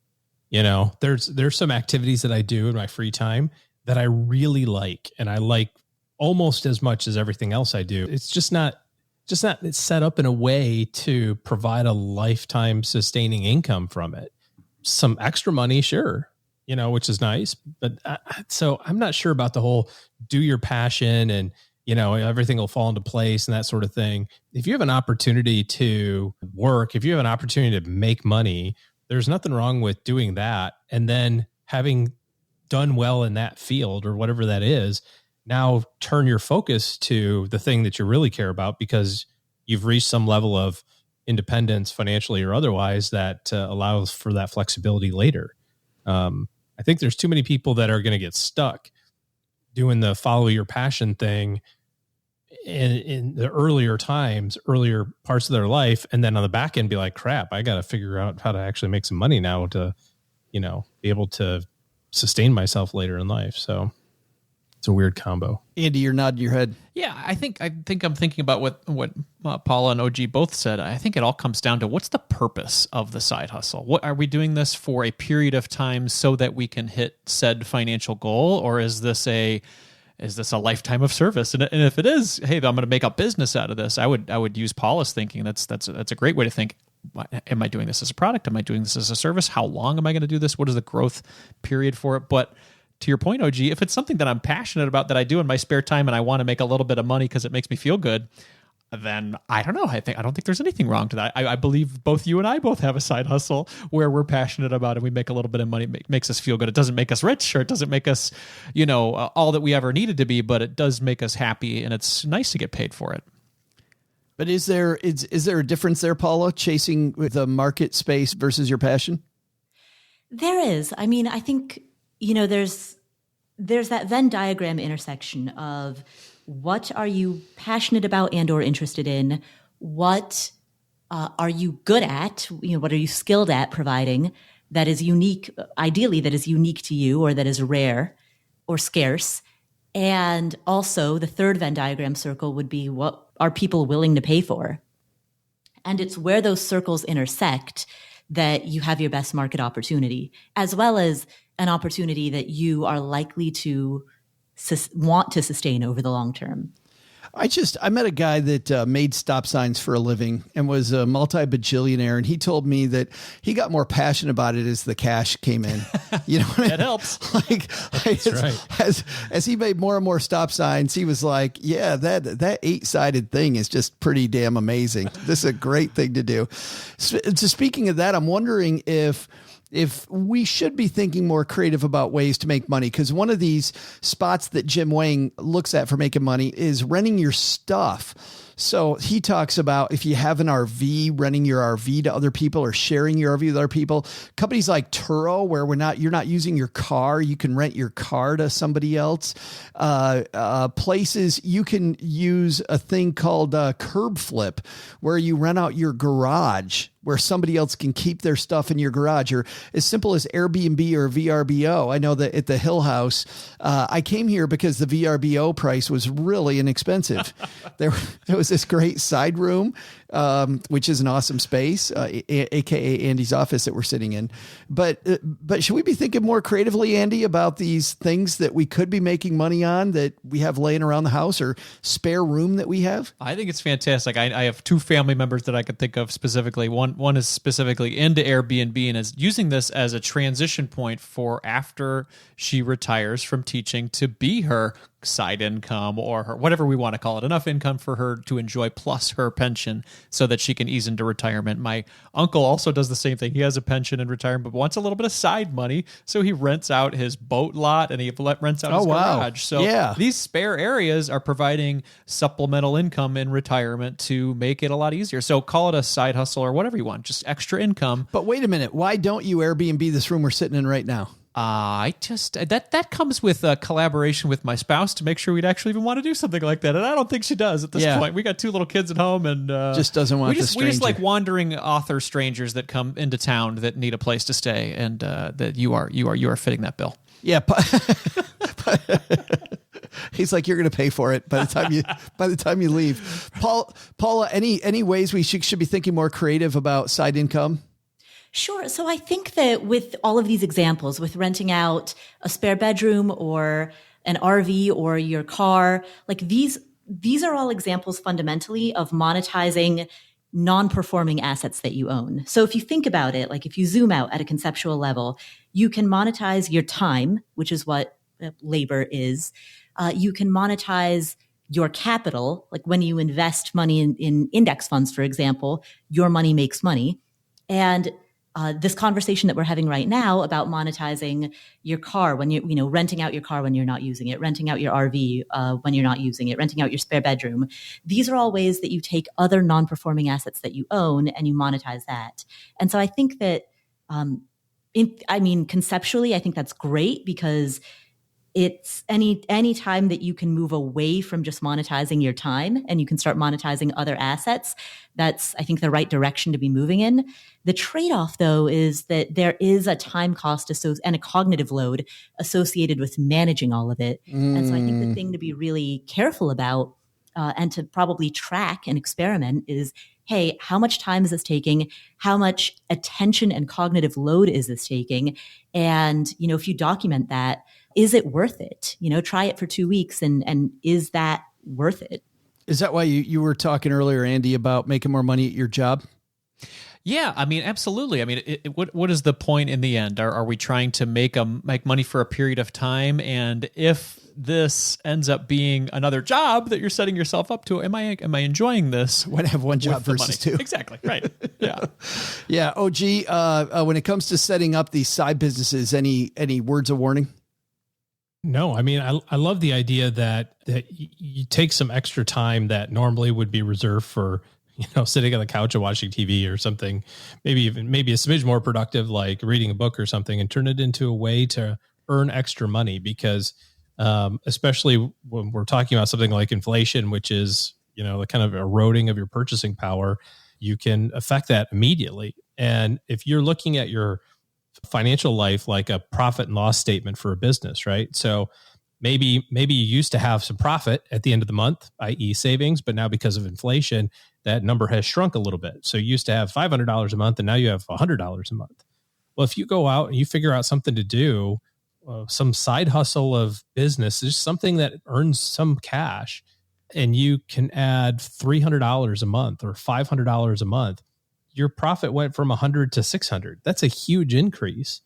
H: You know, there's some activities that I do in my free time that I really like, and I like almost as much as everything else I do. It's just not it's set up in a way to provide a lifetime sustaining income from it. Some extra money, sure, you know, which is nice. But so I'm not sure about the whole do your passion and, you know, everything will fall into place and that sort of thing. If you have an opportunity to work, if you have an opportunity to make money, there's nothing wrong with doing that. And then having done well in that field or whatever that is, now turn your focus to the thing that you really care about because you've reached some level of independence financially or otherwise that allows for that flexibility later. I think there's too many people that are going to get stuck doing the follow your passion thing in the earlier parts of their life. And then on the back end be like, crap, I got to figure out how to actually make some money now to, you know, be able to sustain myself later in life. So it's a weird combo.
J: Andy, you're nodding your head.
G: Yeah, I think I'm thinking about what Paula and OG both said. I think it all comes down to what's the purpose of the side hustle? What are we doing this for a period of time so that we can hit said financial goal, or is this a lifetime of service? And if it is, hey, I'm going to make a business out of this. I would use Paula's thinking. That's a great way to think. Am I doing this as a product? Am I doing this as a service? How long am I going to do this? What is the growth period for it? But to your point, OG, if it's something that I'm passionate about that I do in my spare time and I want to make a little bit of money because it makes me feel good, then I don't know. I don't think there's anything wrong to that. I believe both you and I both have a side hustle where we're passionate about it. We make a little bit of money. It makes us feel good. It doesn't make us rich, or it doesn't make us, you know, all that we ever needed to be, but it does make us happy, and it's nice to get paid for it.
J: But is there a difference there, Paula, chasing with the market space versus your passion?
I: There is. I mean, I think, you know, there's that Venn diagram intersection of what are you passionate about and or interested in? What are you good at? You know, what are you skilled at providing that is unique, ideally that is unique to you or that is rare or scarce? And also the third Venn diagram circle would be what are people willing to pay for? And it's where those circles intersect that you have your best market opportunity, as well as an opportunity that you are likely to want to sustain over the long term.
J: I met a guy that made stop signs for a living and was a multi-bajillionaire. And he told me that he got more passionate about it as the cash came in. You know,
G: that helps.
J: That's right. As he made more and more stop signs, he was like, yeah, that 8-sided thing is just pretty damn amazing. This is a great thing to do. So speaking of that, I'm wondering if we should be thinking more creative about ways to make money, because one of these spots that Jim Wang looks at for making money is renting your stuff. So he talks about if you have an RV, renting your RV to other people or sharing your RV with other people. Companies like Turo, where you're not using your car, you can rent your car to somebody else. Places you can use a thing called curb flip, where you rent out your garage, where somebody else can keep their stuff in your garage, or as simple as Airbnb or VRBO. I know that at the Hill House, I came here because the VRBO price was really inexpensive. There was this great side room, which is an awesome space, AKA Andy's office that we're sitting in. But should we be thinking more creatively, Andy, about these things that we could be making money on that we have laying around the house or spare room that we have?
G: I think it's fantastic. I have two family members that I could think of specifically. One is specifically into Airbnb and is using this as a transition point for after she retires from teaching to be her side income or her, whatever we want to call it, enough income for her to enjoy plus her pension. so that she can ease into retirement. My uncle also does the same thing. He has a pension in retirement, but wants a little bit of side money. So he rents out his boat lot and he rents out his garage. So these spare areas are providing supplemental income in retirement to make it a lot easier. So call it a side hustle or whatever you want, just extra income.
J: But wait a minute. Why don't you Airbnb this room we're sitting in right now?
G: That comes with a collaboration with my spouse to make sure we'd actually even want to do something like that. And I don't think she does at this point. We got 2 little kids at home and
J: just doesn't want
G: we just like wandering author strangers that come into town that need a place to stay. And that you are fitting that bill.
J: Yeah. He's like, you're going to pay for it by the time you leave. Paula, any ways we should be thinking more creative about side income?
I: Sure. So I think that with all of these examples, with renting out a spare bedroom or an RV or your car, like these are all examples fundamentally of monetizing non-performing assets that you own. So if you think about it, like if you zoom out at a conceptual level, you can monetize your time, which is what labor is. You can monetize your capital, like when you invest money in index funds, for example, your money makes money. And this conversation that we're having right now about monetizing your car when renting out your car when you're not using it, renting out your RV when you're not using it, renting out your spare bedroom. These are all ways that you take other non-performing assets that you own and you monetize that. And so I think that, conceptually, I think that's great because it's any time that you can move away from just monetizing your time and you can start monetizing other assets, that's, I think, the right direction to be moving in. The trade-off, though, is that there is a time cost and a cognitive load associated with managing all of it. And so I think the thing to be really careful about and to probably track and experiment is, hey, how much time is this taking? How much attention and cognitive load is this taking? And, if you document that, is it worth it? Try it for 2 weeks and is that worth it?
J: Is that why you were talking earlier, Andy, about making more money at your job?
G: Yeah, absolutely. What is the point in the end? Are we trying to make money for a period of time? And if this ends up being another job that you're setting yourself up to, am I enjoying this?
J: When I have one job versus 2.
G: Exactly. Right. Yeah.
J: Yeah. OG, when it comes to setting up these side businesses, any words of warning?
H: No, I love the idea that you take some extra time that normally would be reserved for, sitting on the couch and watching TV or something, maybe a smidge more productive, like reading a book or something, and turn it into a way to earn extra money. Because especially when we're talking about something like inflation, which is, the kind of eroding of your purchasing power, you can affect that immediately. And if you're looking at your financial life like a profit and loss statement for a business, right? So maybe you used to have some profit at the end of the month, i.e. savings, but now because of inflation, that number has shrunk a little bit. So you used to have $500 a month and now you have $100 a month. Well, if you go out and you figure out something to do, some side hustle of business, just something that earns some cash, and you can add $300 a month or $500 a month, your profit went from 100 to 600. That's a huge increase,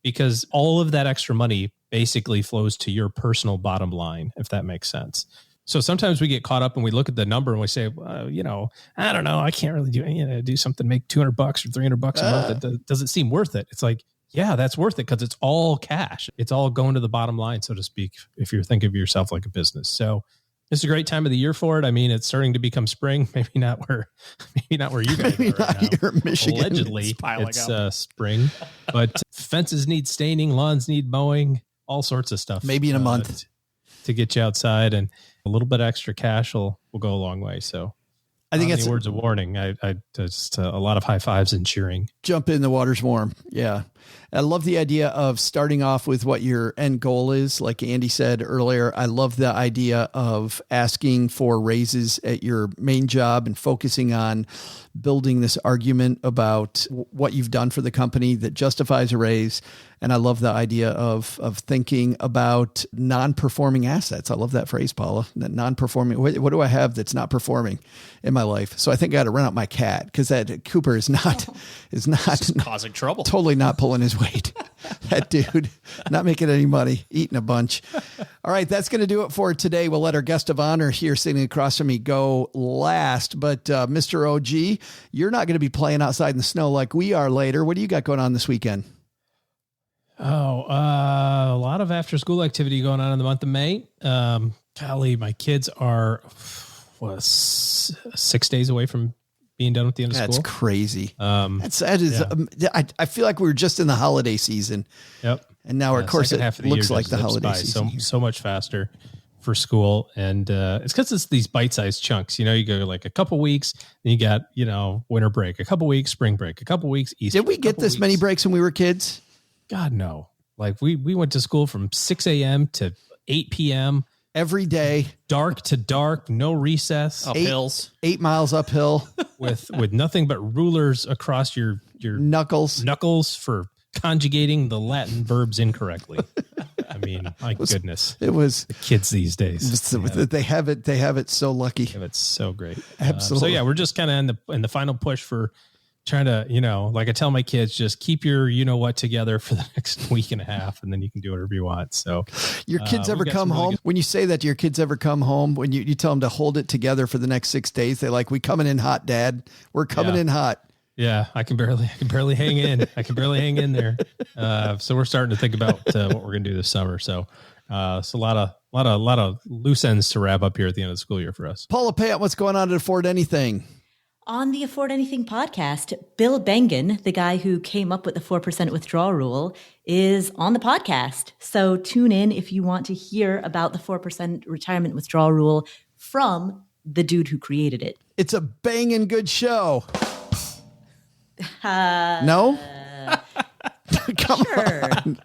H: because all of that extra money basically flows to your personal bottom line, if that makes sense. So sometimes we get caught up and we look at the number and we say, well, I don't know, I can't really do something, make $200 or $300 a month. That doesn't seem worth it. It's like, yeah, that's worth it because it's all cash. It's all going to the bottom line, so to speak, if you're thinking of yourself like a business. So it's a great time of the year for it. It's starting to become spring. Maybe not where you guys
J: maybe
H: are right
J: not
H: now.
J: Here in Michigan.
H: Allegedly, it's spring, but fences need staining, lawns need mowing, all sorts of stuff.
J: Maybe in a month
H: to get you outside, and a little bit of extra cash will go a long way. So
J: I think it's
H: words of warning. I just a lot of high fives and cheering.
J: Jump in, the water's warm. Yeah. I love the idea of starting off with what your end goal is. Like Andy said earlier, I love the idea of asking for raises at your main job and focusing on building this argument about what you've done for the company that justifies a raise. And I love the idea of thinking about non-performing assets. I love that phrase, Paula. That non-performing. What do I have that's not performing in my life? So I think I got to rent out my cat because that Cooper is not
G: causing trouble.
J: Totally not pulling his weight. That dude, not making any money, eating a bunch. All right, that's going to do it for today. We'll let our guest of honor here sitting across from me go last. But Mr. OG, you're not going to be playing outside in the snow like we are later. What do you got going on this weekend?
H: A lot of after school activity going on in the month of May. Golly, my kids are 6 days away from being done with the end of school.
J: That's crazy. I feel like we were just in the holiday season.
H: Yep.
J: And now, of course, it looks like the holiday season.
H: So much faster for school. And it's because it's these bite-sized chunks. You go like a couple weeks, then you got, winter break, a couple weeks, spring break, a couple weeks, Easter.
J: Did we get this many breaks when we were kids?
H: God, no. Like we went to school from 6 a.m. to 8 p.m.
J: every day,
H: dark to dark, no recess,
G: up hills,
J: 8 miles uphill
H: with nothing but rulers across your knuckles for conjugating the Latin verbs incorrectly. I mean, my goodness,
J: it was
H: the kids these days.
J: They have it so lucky.
H: It's so great.
J: Absolutely.
H: So yeah, we're just kind of in the final push for trying to, like I tell my kids, just keep your, what together for the next week and a half, and then you can do whatever you want. So
J: your kids ever come home? When you say that, do your kids ever come home when you tell them to hold it together for the next 6 days? They're like, we coming in hot, Dad. We're coming in hot.
H: Yeah. I can barely hang in. I can barely hang in there. So we're starting to think about what we're going to do this summer. So it's a lot of loose ends to wrap up here at the end of the school year for us.
J: Paula Pant, what's going on at Afford Anything?
I: On the Afford Anything podcast, Bill Bengen, the guy who came up with the 4% withdrawal rule, is on the podcast. So tune in if you want to hear about the 4% retirement withdrawal rule from the dude who created it.
J: It's a banging good show. No? Come on.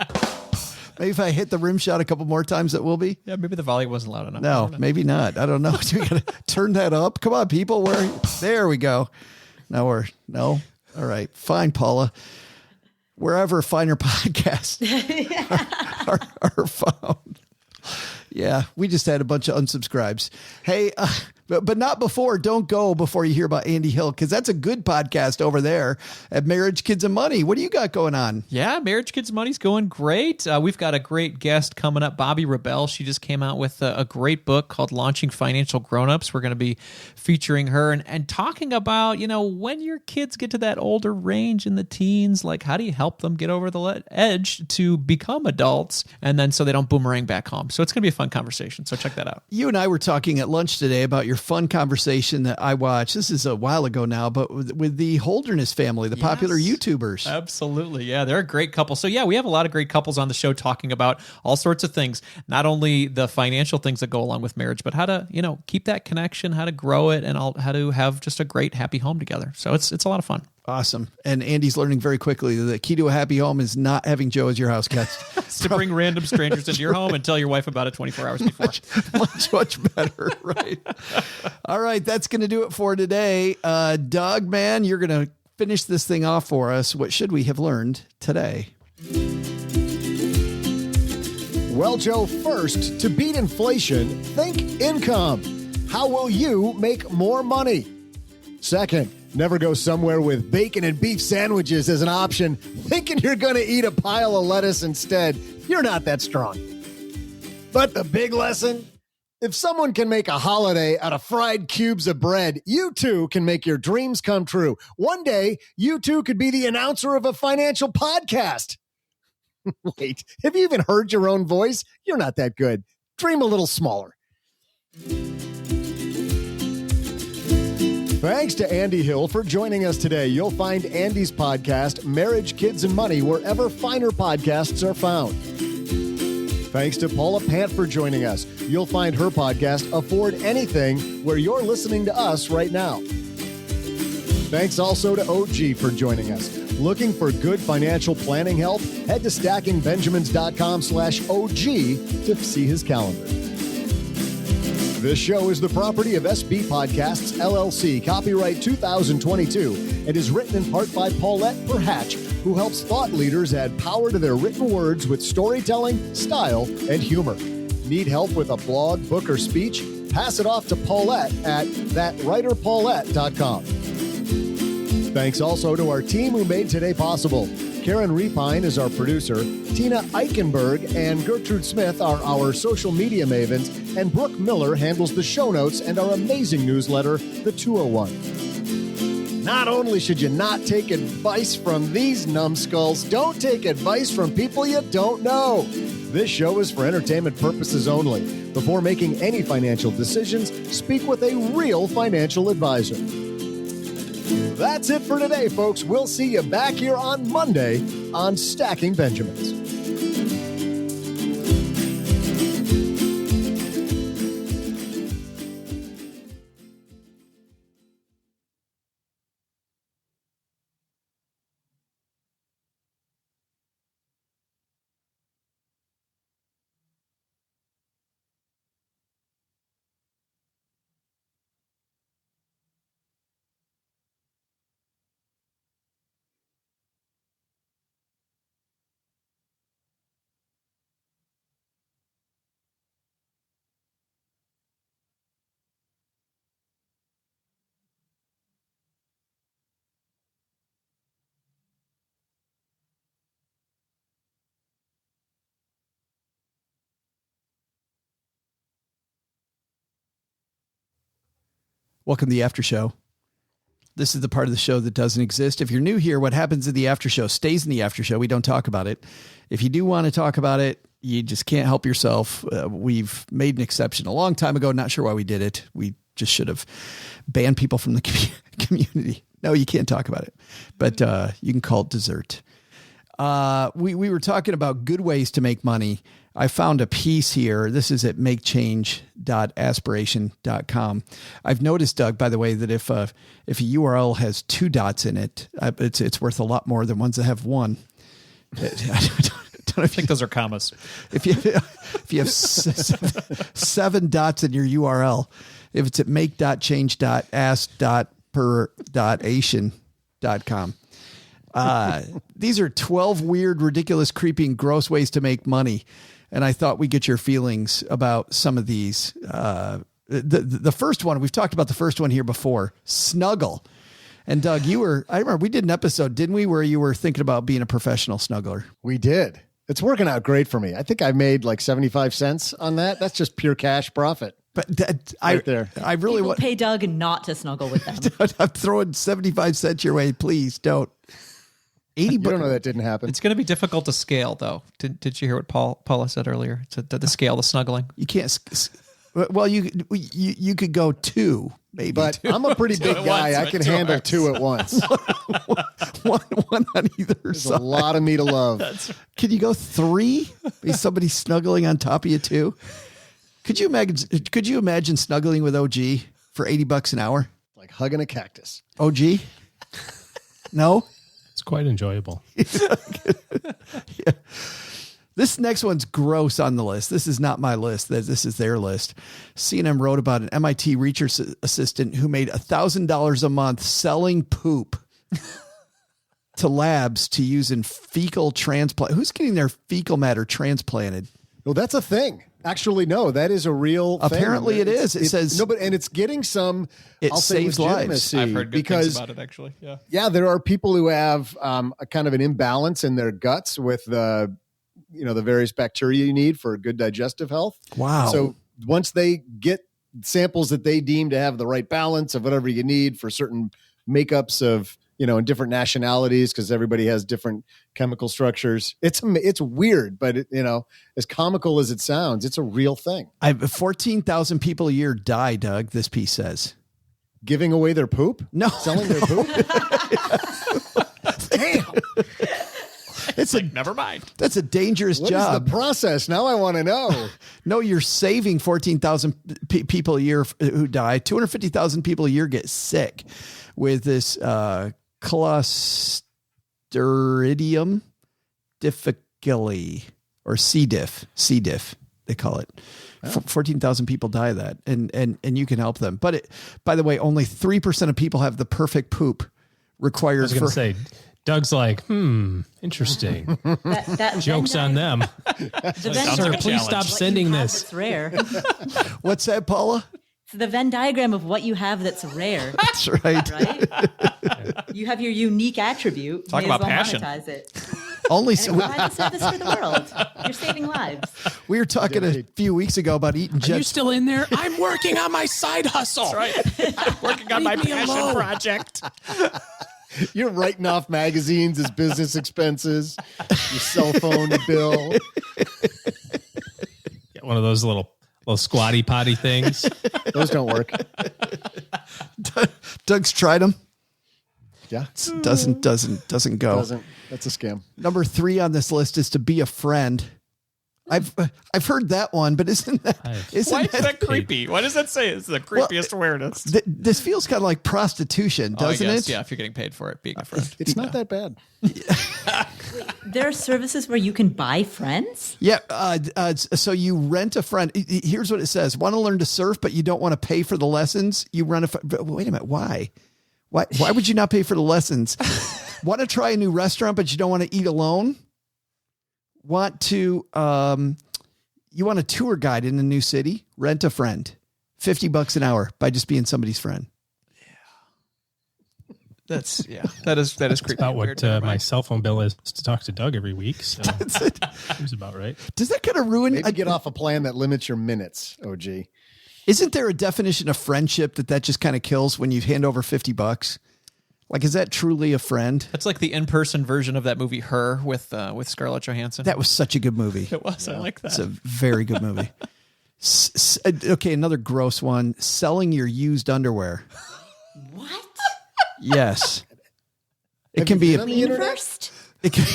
J: Maybe if I hit the rim shot a couple more times, it will be.
G: Yeah, maybe the volume wasn't loud enough.
J: No, maybe not. I don't know. Do we got to turn that up? Come on, people. There we go. No. All right. Fine, Paula. Wherever finer podcasts are found. Yeah, we just had a bunch of unsubscribes. Hey, but not before. Don't go before you hear about Andy Hill, because that's a good podcast over there at Marriage, Kids, and Money. What do you got going on?
G: Yeah, Marriage, Kids, and Money's going great. We've got a great guest coming up, Bobby Rebell. She just came out with a great book called Launching Financial Grownups. We're going to be featuring her and talking about, when your kids get to that older range in the teens, like how do you help them get over the edge to become adults, and then so they don't boomerang back home. So it's going to be a fun conversation. So check that out.
J: You and I were talking at lunch today about your fun conversation that I watched. This is a while ago now, but with the Holderness family, the popular YouTubers.
G: Absolutely. Yeah, they're a great couple. So yeah, we have a lot of great couples on the show talking about all sorts of things, not only the financial things that go along with marriage, but how to, keep that connection, how to grow it, and how to have just a great, happy home together. So it's a lot of fun.
J: Awesome. And Andy's learning very quickly that the key to a happy home is not having Joe as your house guest.
G: It's to bring random strangers into your home and tell your wife about it 24 hours before.
J: much better. Right. All right. That's going to do it for today. Doug, man, you're going to finish this thing off for us. What should we have learned today?
F: Well, Joe, first, to beat inflation, think income. How will you make more money? Second, never go somewhere with bacon and beef sandwiches as an option, thinking you're going to eat a pile of lettuce instead. You're not that strong. But the big lesson, if someone can make a holiday out of fried cubes of bread, you too can make your dreams come true. One day, you too could be the announcer of a financial podcast. Wait, have you even heard your own voice? You're not that good. Dream a little smaller. Thanks to Andy Hill for joining us today. You'll find Andy's podcast, Marriage, Kids, and Money, wherever finer podcasts are found. Thanks to Paula Pant for joining us. You'll find her podcast, Afford Anything, where you're listening to us right now. Thanks also to OG for joining us. Looking for good financial planning help? Head to stackingbenjamins.com/OG to see his calendar. This show is the property of SB Podcasts, LLC, copyright 2022, and is written in part by Paulette Perhatch, who helps thought leaders add power to their written words with storytelling, style, and humor. Need help with a blog, book, or speech? Pass it off to Paulette at thatwriterpaulette.com. Thanks also to our team who made today possible. Karen Repine is our producer. Tina Eichenberg and Gertrude Smith are our social media mavens. And Brooke Miller handles the show notes and our amazing newsletter, The 201. Not only should you not take advice from these numbskulls, don't take advice from people you don't know. This show is for entertainment purposes only. Before making any financial decisions, speak with a real financial advisor. That's it for today, folks. We'll see you back here on Monday on Stacking Benjamins.
J: Welcome to the after show. This is the part of the show that doesn't exist. If you're new here, what happens in the after show stays in the after show. We don't talk about it. If you do want to talk about it, you just can't help yourself. We've made an exception a long time ago. Not sure why we did it. We just should have banned people from the community. No, you can't talk about it, but you can call it dessert. We were talking about good ways to make money. I found a piece here. This is at makechange.aspiration.com. I've noticed, Doug, by the way, that if a URL has 2 dots in it, it's worth a lot more than ones that have 1.
G: I think those are commas.
J: If you have 7 dots in your URL, if it's at make.change.ask.per.ation.com. These are 12 weird, ridiculous, creepy, and gross ways to make money. And I thought we'd get your feelings about some of these. The first one, we've talked about the first one here before, Snuggle. And Doug, I remember we did an episode, didn't we, where you were thinking about being a professional snuggler?
F: We did. It's working out great for me. I think I made like 75 cents on that. That's just pure cash profit.
J: But
F: I
I: really want to pay Doug not to snuggle with them.
J: I'm throwing 75 cents your way. Please don't. 80.
F: You don't know that didn't happen.
G: It's going to be difficult to scale, though. Did you hear what Paula said earlier? The scale, the snuggling.
J: You can't. Well, you could go 2, maybe.
F: But I'm a pretty big guy. I can handle 2 at once.
J: one on either
F: There's
J: side.
F: a lot of me to love.
J: Can you go 3? Be somebody snuggling on top of you 2? Could you imagine snuggling with OG for $80 an hour?
F: Like hugging a cactus.
J: OG? No?
H: It's quite enjoyable.
J: Yeah. This next one's gross on the list. This is not my list. This is their list. CNN wrote about an MIT research assistant who made $1,000 a month selling poop to labs to use in fecal transplant. Who's getting their fecal matter transplanted?
F: Well, that's a thing. Actually, no, that is a real thing.
J: Apparently it is. It says
F: no, and it's getting some.
J: It saves lives.
G: I've heard good things about it, actually.
F: Yeah, there are people who have a kind of an imbalance in their guts with the various bacteria you need for good digestive health.
J: Wow.
F: So once they get samples that they deem to have the right balance of whatever you need for certain makeups of, in different nationalities, because everybody has different chemical structures. It's weird, but as comical as it sounds, it's a real thing.
J: 14,000 people a year die, Doug, this piece says.
F: Giving away their poop?
J: No.
F: Selling their poop? Damn.
G: It's like, never mind.
J: That's a dangerous job.
F: What is the process? Now I want to know.
J: No, you're saving 14,000 people a year who die. 250,000 people a year get sick with this Clostridium difficile, or C. diff, they call it. 14,000 people die of that, and you can help them. But by the way, only 3% of people have the perfect poop required.
H: I was going to say, Doug's like, interesting.
I: That
H: Joke's on them. Sir, please stop sending this.
I: It's rare.
J: What's that, Paula?
I: It's the Venn diagram of what you have that's rare.
J: That's right.
I: Right? You have your unique attribute.
G: Talk about passion.
I: Monetize it.
J: Only
I: And it provides a service for the world. You're saving lives.
J: we were talking a few weeks ago about eating
K: Are you
J: jet.
K: still in there? I'm working on my side hustle. That's right. I'm working on my passion project.
F: You're writing off magazines as business expenses, your cell phone bill.
H: Get one of those little squatty potty things.
F: Those don't work.
J: Doug's tried them.
F: Yeah.
J: Doesn't go.
F: Doesn't. That's a scam.
J: Number 3 on this list is to be a friend. I've heard that one, but isn't
G: Why is that creepy? What does that say? It's the creepiest awareness.
J: This feels kind of like prostitution, doesn't it?
G: Yeah, if you're getting paid for it, being a friend.
F: It's not that bad.
I: There are services where you can buy friends?
J: Yeah. So you rent a friend. Here's what it says. Want to learn to surf, but you don't want to pay for the lessons? You rent a friend. Wait a minute. Why? Why would you not pay for the lessons? Want to try a new restaurant, but you don't want to eat alone? Want to, you want a tour guide in a new city? Rent a friend. $50 an hour by just being somebody's friend.
G: That is creepy.
H: About what my cell phone bill is to talk to Doug every week. So seems about right.
J: Does that kind of ruin?
F: Maybe get off a plan that limits your minutes, OG.
J: Isn't there a definition of friendship that just kind of kills when you hand over $50? Like, is that truly a friend?
G: That's like the in-person version of that movie Her with Scarlett Johansson.
J: That was such a good movie.
G: It was. Yeah. I like that.
J: It's a very good movie. Okay, another gross one. Selling your used underwear.
I: What?
J: Yes. It can be
I: First?
J: It can,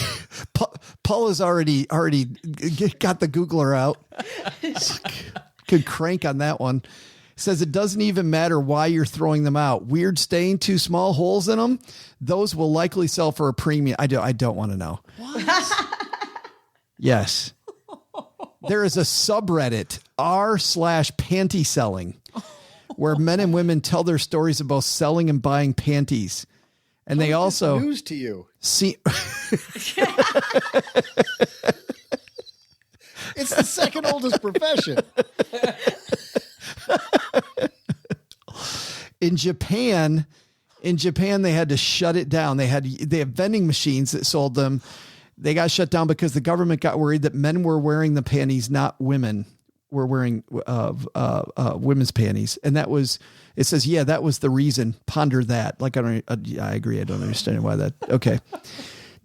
J: Paula's already got the Googler out. Could crank on that one. Says it doesn't even matter why you're throwing them out. Weird stain, too small holes in them. Those will likely sell for a premium. I don't want to know. What? Yes. There is a subreddit r/panty selling where men and women tell their stories of both selling and buying panties. And they also
F: news to you.
J: See,
F: it's the second oldest profession.
J: In Japan, they had to shut it down. They have vending machines that sold them. They got shut down because the government got worried that men were wearing the panties, not women were wearing women's panties. And that was, it says, yeah, that was the reason. Ponder that. Like, I agree. I don't understand why that. Okay.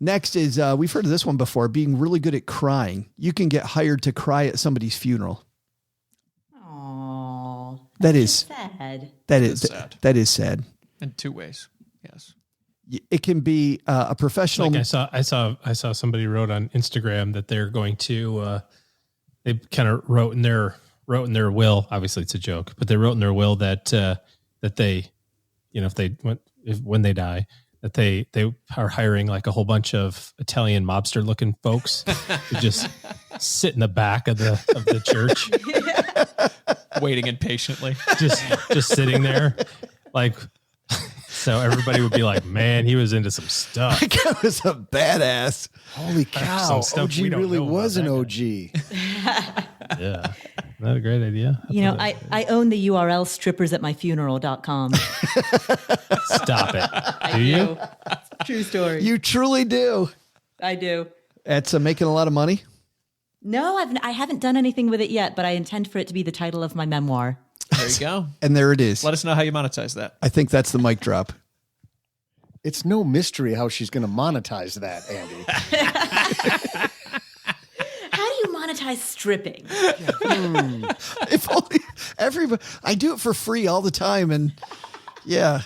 J: Next is, we've heard of this one before, being really good at crying. You can get hired to cry at somebody's funeral.
I: Aww.
J: That is
I: sad.
J: That is sad. That is sad.
G: In 2 ways. Yes.
J: It can be a professional.
H: Like I saw somebody wrote on Instagram that they're going to, they kind of wrote in their will. Obviously it's a joke, but they wrote in their will that they, when they die, that they are hiring like a whole bunch of Italian mobster looking folks to just sit in the back of the church,
G: waiting impatiently,
H: just sitting there, like. So everybody would be like, "Man, he was into some stuff.
J: That guy was a badass."
F: Holy cow! OG really was an OG.
H: Yeah, isn't that a great idea?
I: I own the URL strippersatmyfuneral.com.
H: Stop it. Do you?
I: True story.
J: You truly do.
I: I do.
J: It's making a lot of money.
I: No, I haven't done anything with it yet, but I intend for it to be the title of my memoir.
G: There you go.
J: And there it is.
G: Let us know how you monetize that.
J: I think that's the mic drop.
F: It's no mystery how she's going to monetize that, Andy.
I: How do you monetize stripping?
J: If only everybody, I do it for free all the time. And yeah,